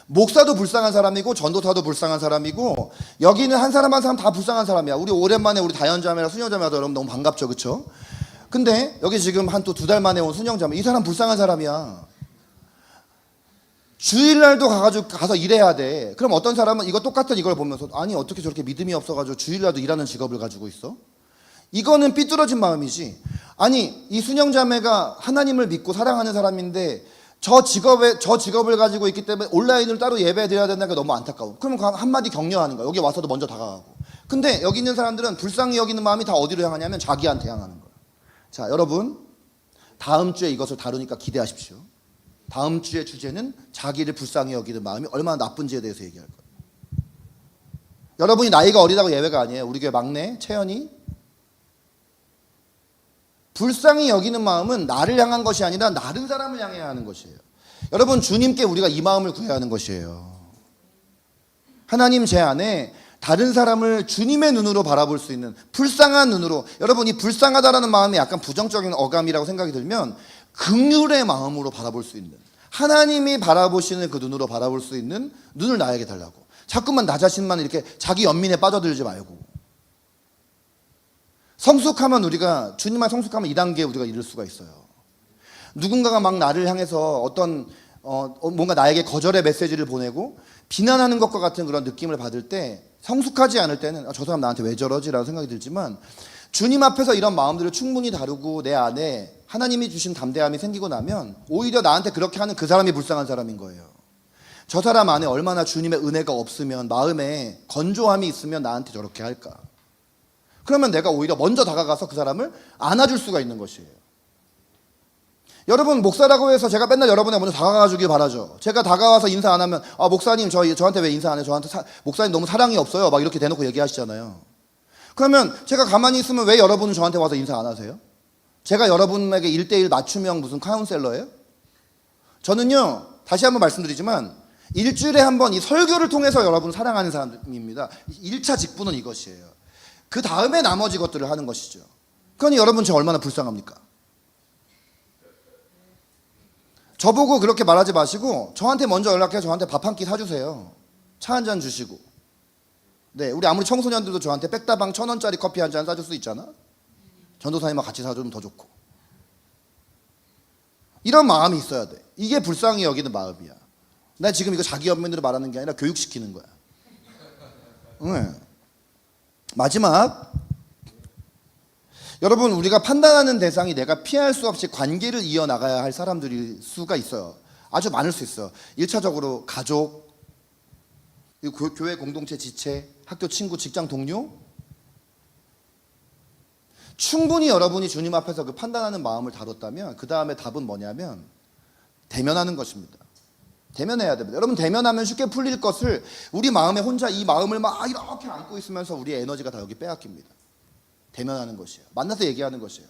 목사도 불쌍한 사람이고 전도사도 불쌍한 사람이고 여기는 한 사람 한 사람 다 불쌍한 사람이야. 우리 오랜만에 우리 다현자매랑 순영자매도 여러분 너무 반갑죠, 그렇죠? 근데 여기 지금 한 또 2달 만에 온 순영자매, 이 사람 불쌍한 사람이야. 주일날도 가서 일해야 돼. 그럼 어떤 사람은 이거 똑같은 이걸 보면서 아니 어떻게 저렇게 믿음이 없어가지고 주일날도 일하는 직업을 가지고 있어? 이거는 삐뚤어진 마음이지. 아니 이 순영자매가 하나님을 믿고 사랑하는 사람인데 저 직업을 가지고 있기 때문에 온라인으로 따로 예배 드려야 된다는 게 너무 안타까워. 그러면 한마디 격려하는 거야. 여기 와서도 먼저 다가가고. 근데 여기 있는 사람들은 불쌍히 여기는 마음이 다 어디로 향하냐면 자기한테 향하는 거야. 자, 여러분 다음 주에 이것을 다루니까 기대하십시오. 다음 주의 주제는 자기를 불쌍히 여기는 마음이 얼마나 나쁜지에 대해서 얘기할 거예요. 여러분이 나이가 어리다고 예외가 아니에요. 우리 교회 막내 채연이 불쌍히 여기는 마음은 나를 향한 것이 아니라 다른 사람을 향해야 하는 것이에요. 여러분 주님께 우리가 이 마음을 구해야 하는 것이에요. 하나님 제 안에 다른 사람을 주님의 눈으로 바라볼 수 있는 불쌍한 눈으로, 여러분 이 불쌍하다라는 마음이 약간 부정적인 어감이라고 생각이 들면 긍휼의 마음으로 바라볼 수 있는, 하나님이 바라보시는 그 눈으로 바라볼 수 있는 눈을 나에게 달라고. 자꾸만 나 자신만 이렇게 자기 연민에 빠져들지 말고. 성숙하면 우리가 주님만 성숙하면 2단계에 우리가 이룰 수가 있어요. 누군가가 막 나를 향해서 어떤 뭔가 나에게 거절의 메시지를 보내고 비난하는 것과 같은 그런 느낌을 받을 때 성숙하지 않을 때는 저 사람 나한테 왜 저러지라는 생각이 들지만 주님 앞에서 이런 마음들을 충분히 다루고 내 안에 하나님이 주신 담대함이 생기고 나면 오히려 나한테 그렇게 하는 그 사람이 불쌍한 사람인 거예요. 저 사람 안에 얼마나 주님의 은혜가 없으면, 마음에 건조함이 있으면 나한테 저렇게 할까. 그러면 내가 오히려 먼저 다가가서 그 사람을 안아줄 수가 있는 것이에요. 여러분 목사라고 해서 제가 맨날 여러분에 먼저 다가가 주길 바라죠. 제가 다가와서 인사 안 하면 목사님 저한테 왜 인사 안 해요? 목사님 너무 사랑이 없어요. 막 이렇게 대놓고 얘기하시잖아요. 그러면 제가 가만히 있으면 왜 여러분은 저한테 와서 인사 안 하세요? 제가 여러분에게 1대1 맞춤형 무슨 카운셀러예요? 저는요 다시 한번 말씀드리지만 일주일에 한 번 이 설교를 통해서 여러분을 사랑하는 사람입니다. 1차 직분은 이것이에요. 그 다음에 나머지 것들을 하는 것이죠. 그러니 여러분 저 얼마나 불쌍합니까? 저보고 그렇게 말하지 마시고 저한테 먼저 연락해 저한테 밥 한 끼 사주세요. 차 한 잔 주시고. 네, 우리 아무리 청소년들도 저한테 백다방 1,000원짜리 커피 한 잔 사줄 수 있잖아. 전도사님과 같이 사주면 더 좋고. 이런 마음이 있어야 돼. 이게 불쌍히 여기는 마음이야. 나 지금 이거 자기 연민으로 말하는 게 아니라 교육시키는 거야. 응. 마지막, 여러분 우리가 판단하는 대상이 내가 피할 수 없이 관계를 이어나가야 할 사람들일 수가 있어요. 아주 많을 수 있어요. 1차적으로 가족, 교회 공동체 지체, 학교 친구, 직장 동료. 충분히 여러분이 주님 앞에서 그 판단하는 마음을 다뤘다면 그 다음에 답은 뭐냐면 대면하는 것입니다. 대면해야 됩니다. 여러분, 대면하면 쉽게 풀릴 것을 우리 마음에 혼자 이 마음을 막 이렇게 안고 있으면서 우리의 에너지가 다 여기 빼앗깁니다. 대면하는 것이에요. 만나서 얘기하는 것이에요.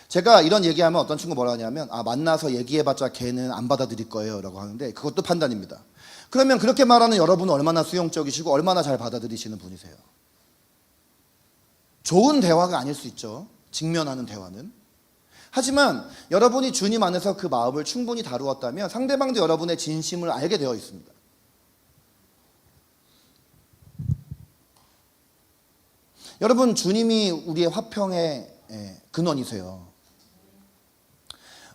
제가 이런 얘기하면 어떤 친구 뭐라 하냐면, 만나서 얘기해봤자 걔는 안 받아들일 거예요 라고 하는데, 그것도 판단입니다. 그러면 그렇게 말하는 여러분은 얼마나 수용적이시고 얼마나 잘 받아들이시는 분이세요? 좋은 대화가 아닐 수 있죠, 직면하는 대화는. 하지만 여러분이 주님 안에서 그 마음을 충분히 다루었다면 상대방도 여러분의 진심을 알게 되어 있습니다. 여러분, 주님이 우리의 화평의 근원이세요.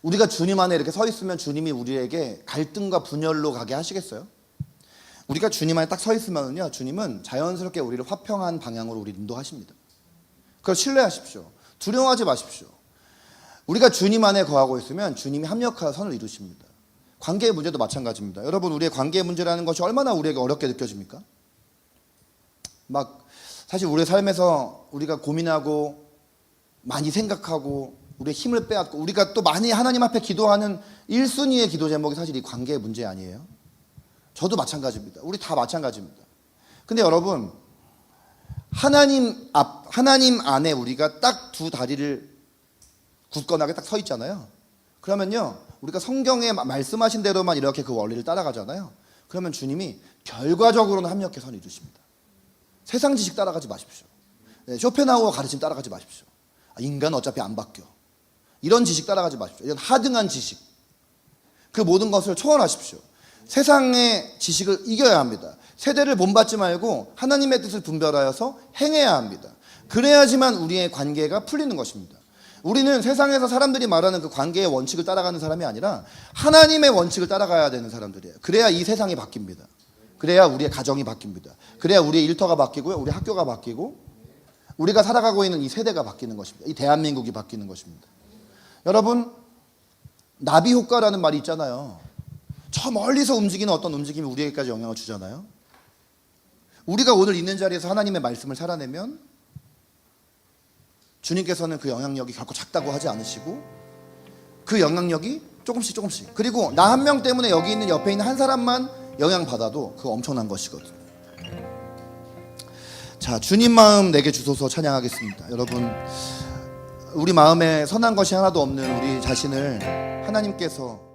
우리가 주님 안에 이렇게 서 있으면 주님이 우리에게 갈등과 분열로 가게 하시겠어요? 우리가 주님 안에 딱 서 있으면요, 주님은 자연스럽게 우리를 화평한 방향으로 우리 인도하십니다. 그걸 신뢰하십시오. 두려워하지 마십시오. 우리가 주님 안에 거하고 있으면 주님이 합력하여 선을 이루십니다. 관계의 문제도 마찬가지입니다. 여러분, 우리의 관계의 문제라는 것이 얼마나 우리에게 어렵게 느껴집니까? 사실 우리의 삶에서 우리가 고민하고 많이 생각하고 우리의 힘을 빼앗고 우리가 또 많이 하나님 앞에 기도하는 1순위의 기도 제목이 사실 이 관계의 문제 아니에요? 저도 마찬가지입니다. 우리 다 마찬가지입니다. 근데 여러분, 하나님 안에 우리가 딱 두 다리를 굳건하게 딱 서 있잖아요. 그러면요, 우리가 성경에 말씀하신 대로만 이렇게 그 원리를 따라가잖아요. 그러면 주님이 결과적으로는 합력해 선을 이루십니다. 세상 지식 따라가지 마십시오. 쇼펜하우어 가르침 따라가지 마십시오. 인간은 어차피 안 바뀌어. 이런 지식 따라가지 마십시오. 이런 하등한 지식, 그 모든 것을 초월하십시오. 세상의 지식을 이겨야 합니다. 세대를 본받지 말고 하나님의 뜻을 분별하여서 행해야 합니다. 그래야지만 우리의 관계가 풀리는 것입니다. 우리는 세상에서 사람들이 말하는 그 관계의 원칙을 따라가는 사람이 아니라 하나님의 원칙을 따라가야 되는 사람들이에요. 그래야 이 세상이 바뀝니다. 그래야 우리의 가정이 바뀝니다. 그래야 우리의 일터가 바뀌고요, 우리 학교가 바뀌고 우리가 살아가고 있는 이 세대가 바뀌는 것입니다. 이 대한민국이 바뀌는 것입니다. 여러분, 나비 효과라는 말이 있잖아요. 저 멀리서 움직이는 어떤 움직임이 우리에게까지 영향을 주잖아요. 우리가 오늘 있는 자리에서 하나님의 말씀을 살아내면 주님께서는 그 영향력이 결코 작다고 하지 않으시고 그 영향력이 조금씩, 그리고 나 한 명 때문에 여기 있는 옆에 있는 한 사람만 영향받아도 그거 엄청난 것이거든요. 자, 주님 마음 내게 주소서 찬양하겠습니다. 여러분, 우리 마음에 선한 것이 하나도 없는 우리 자신을 하나님께서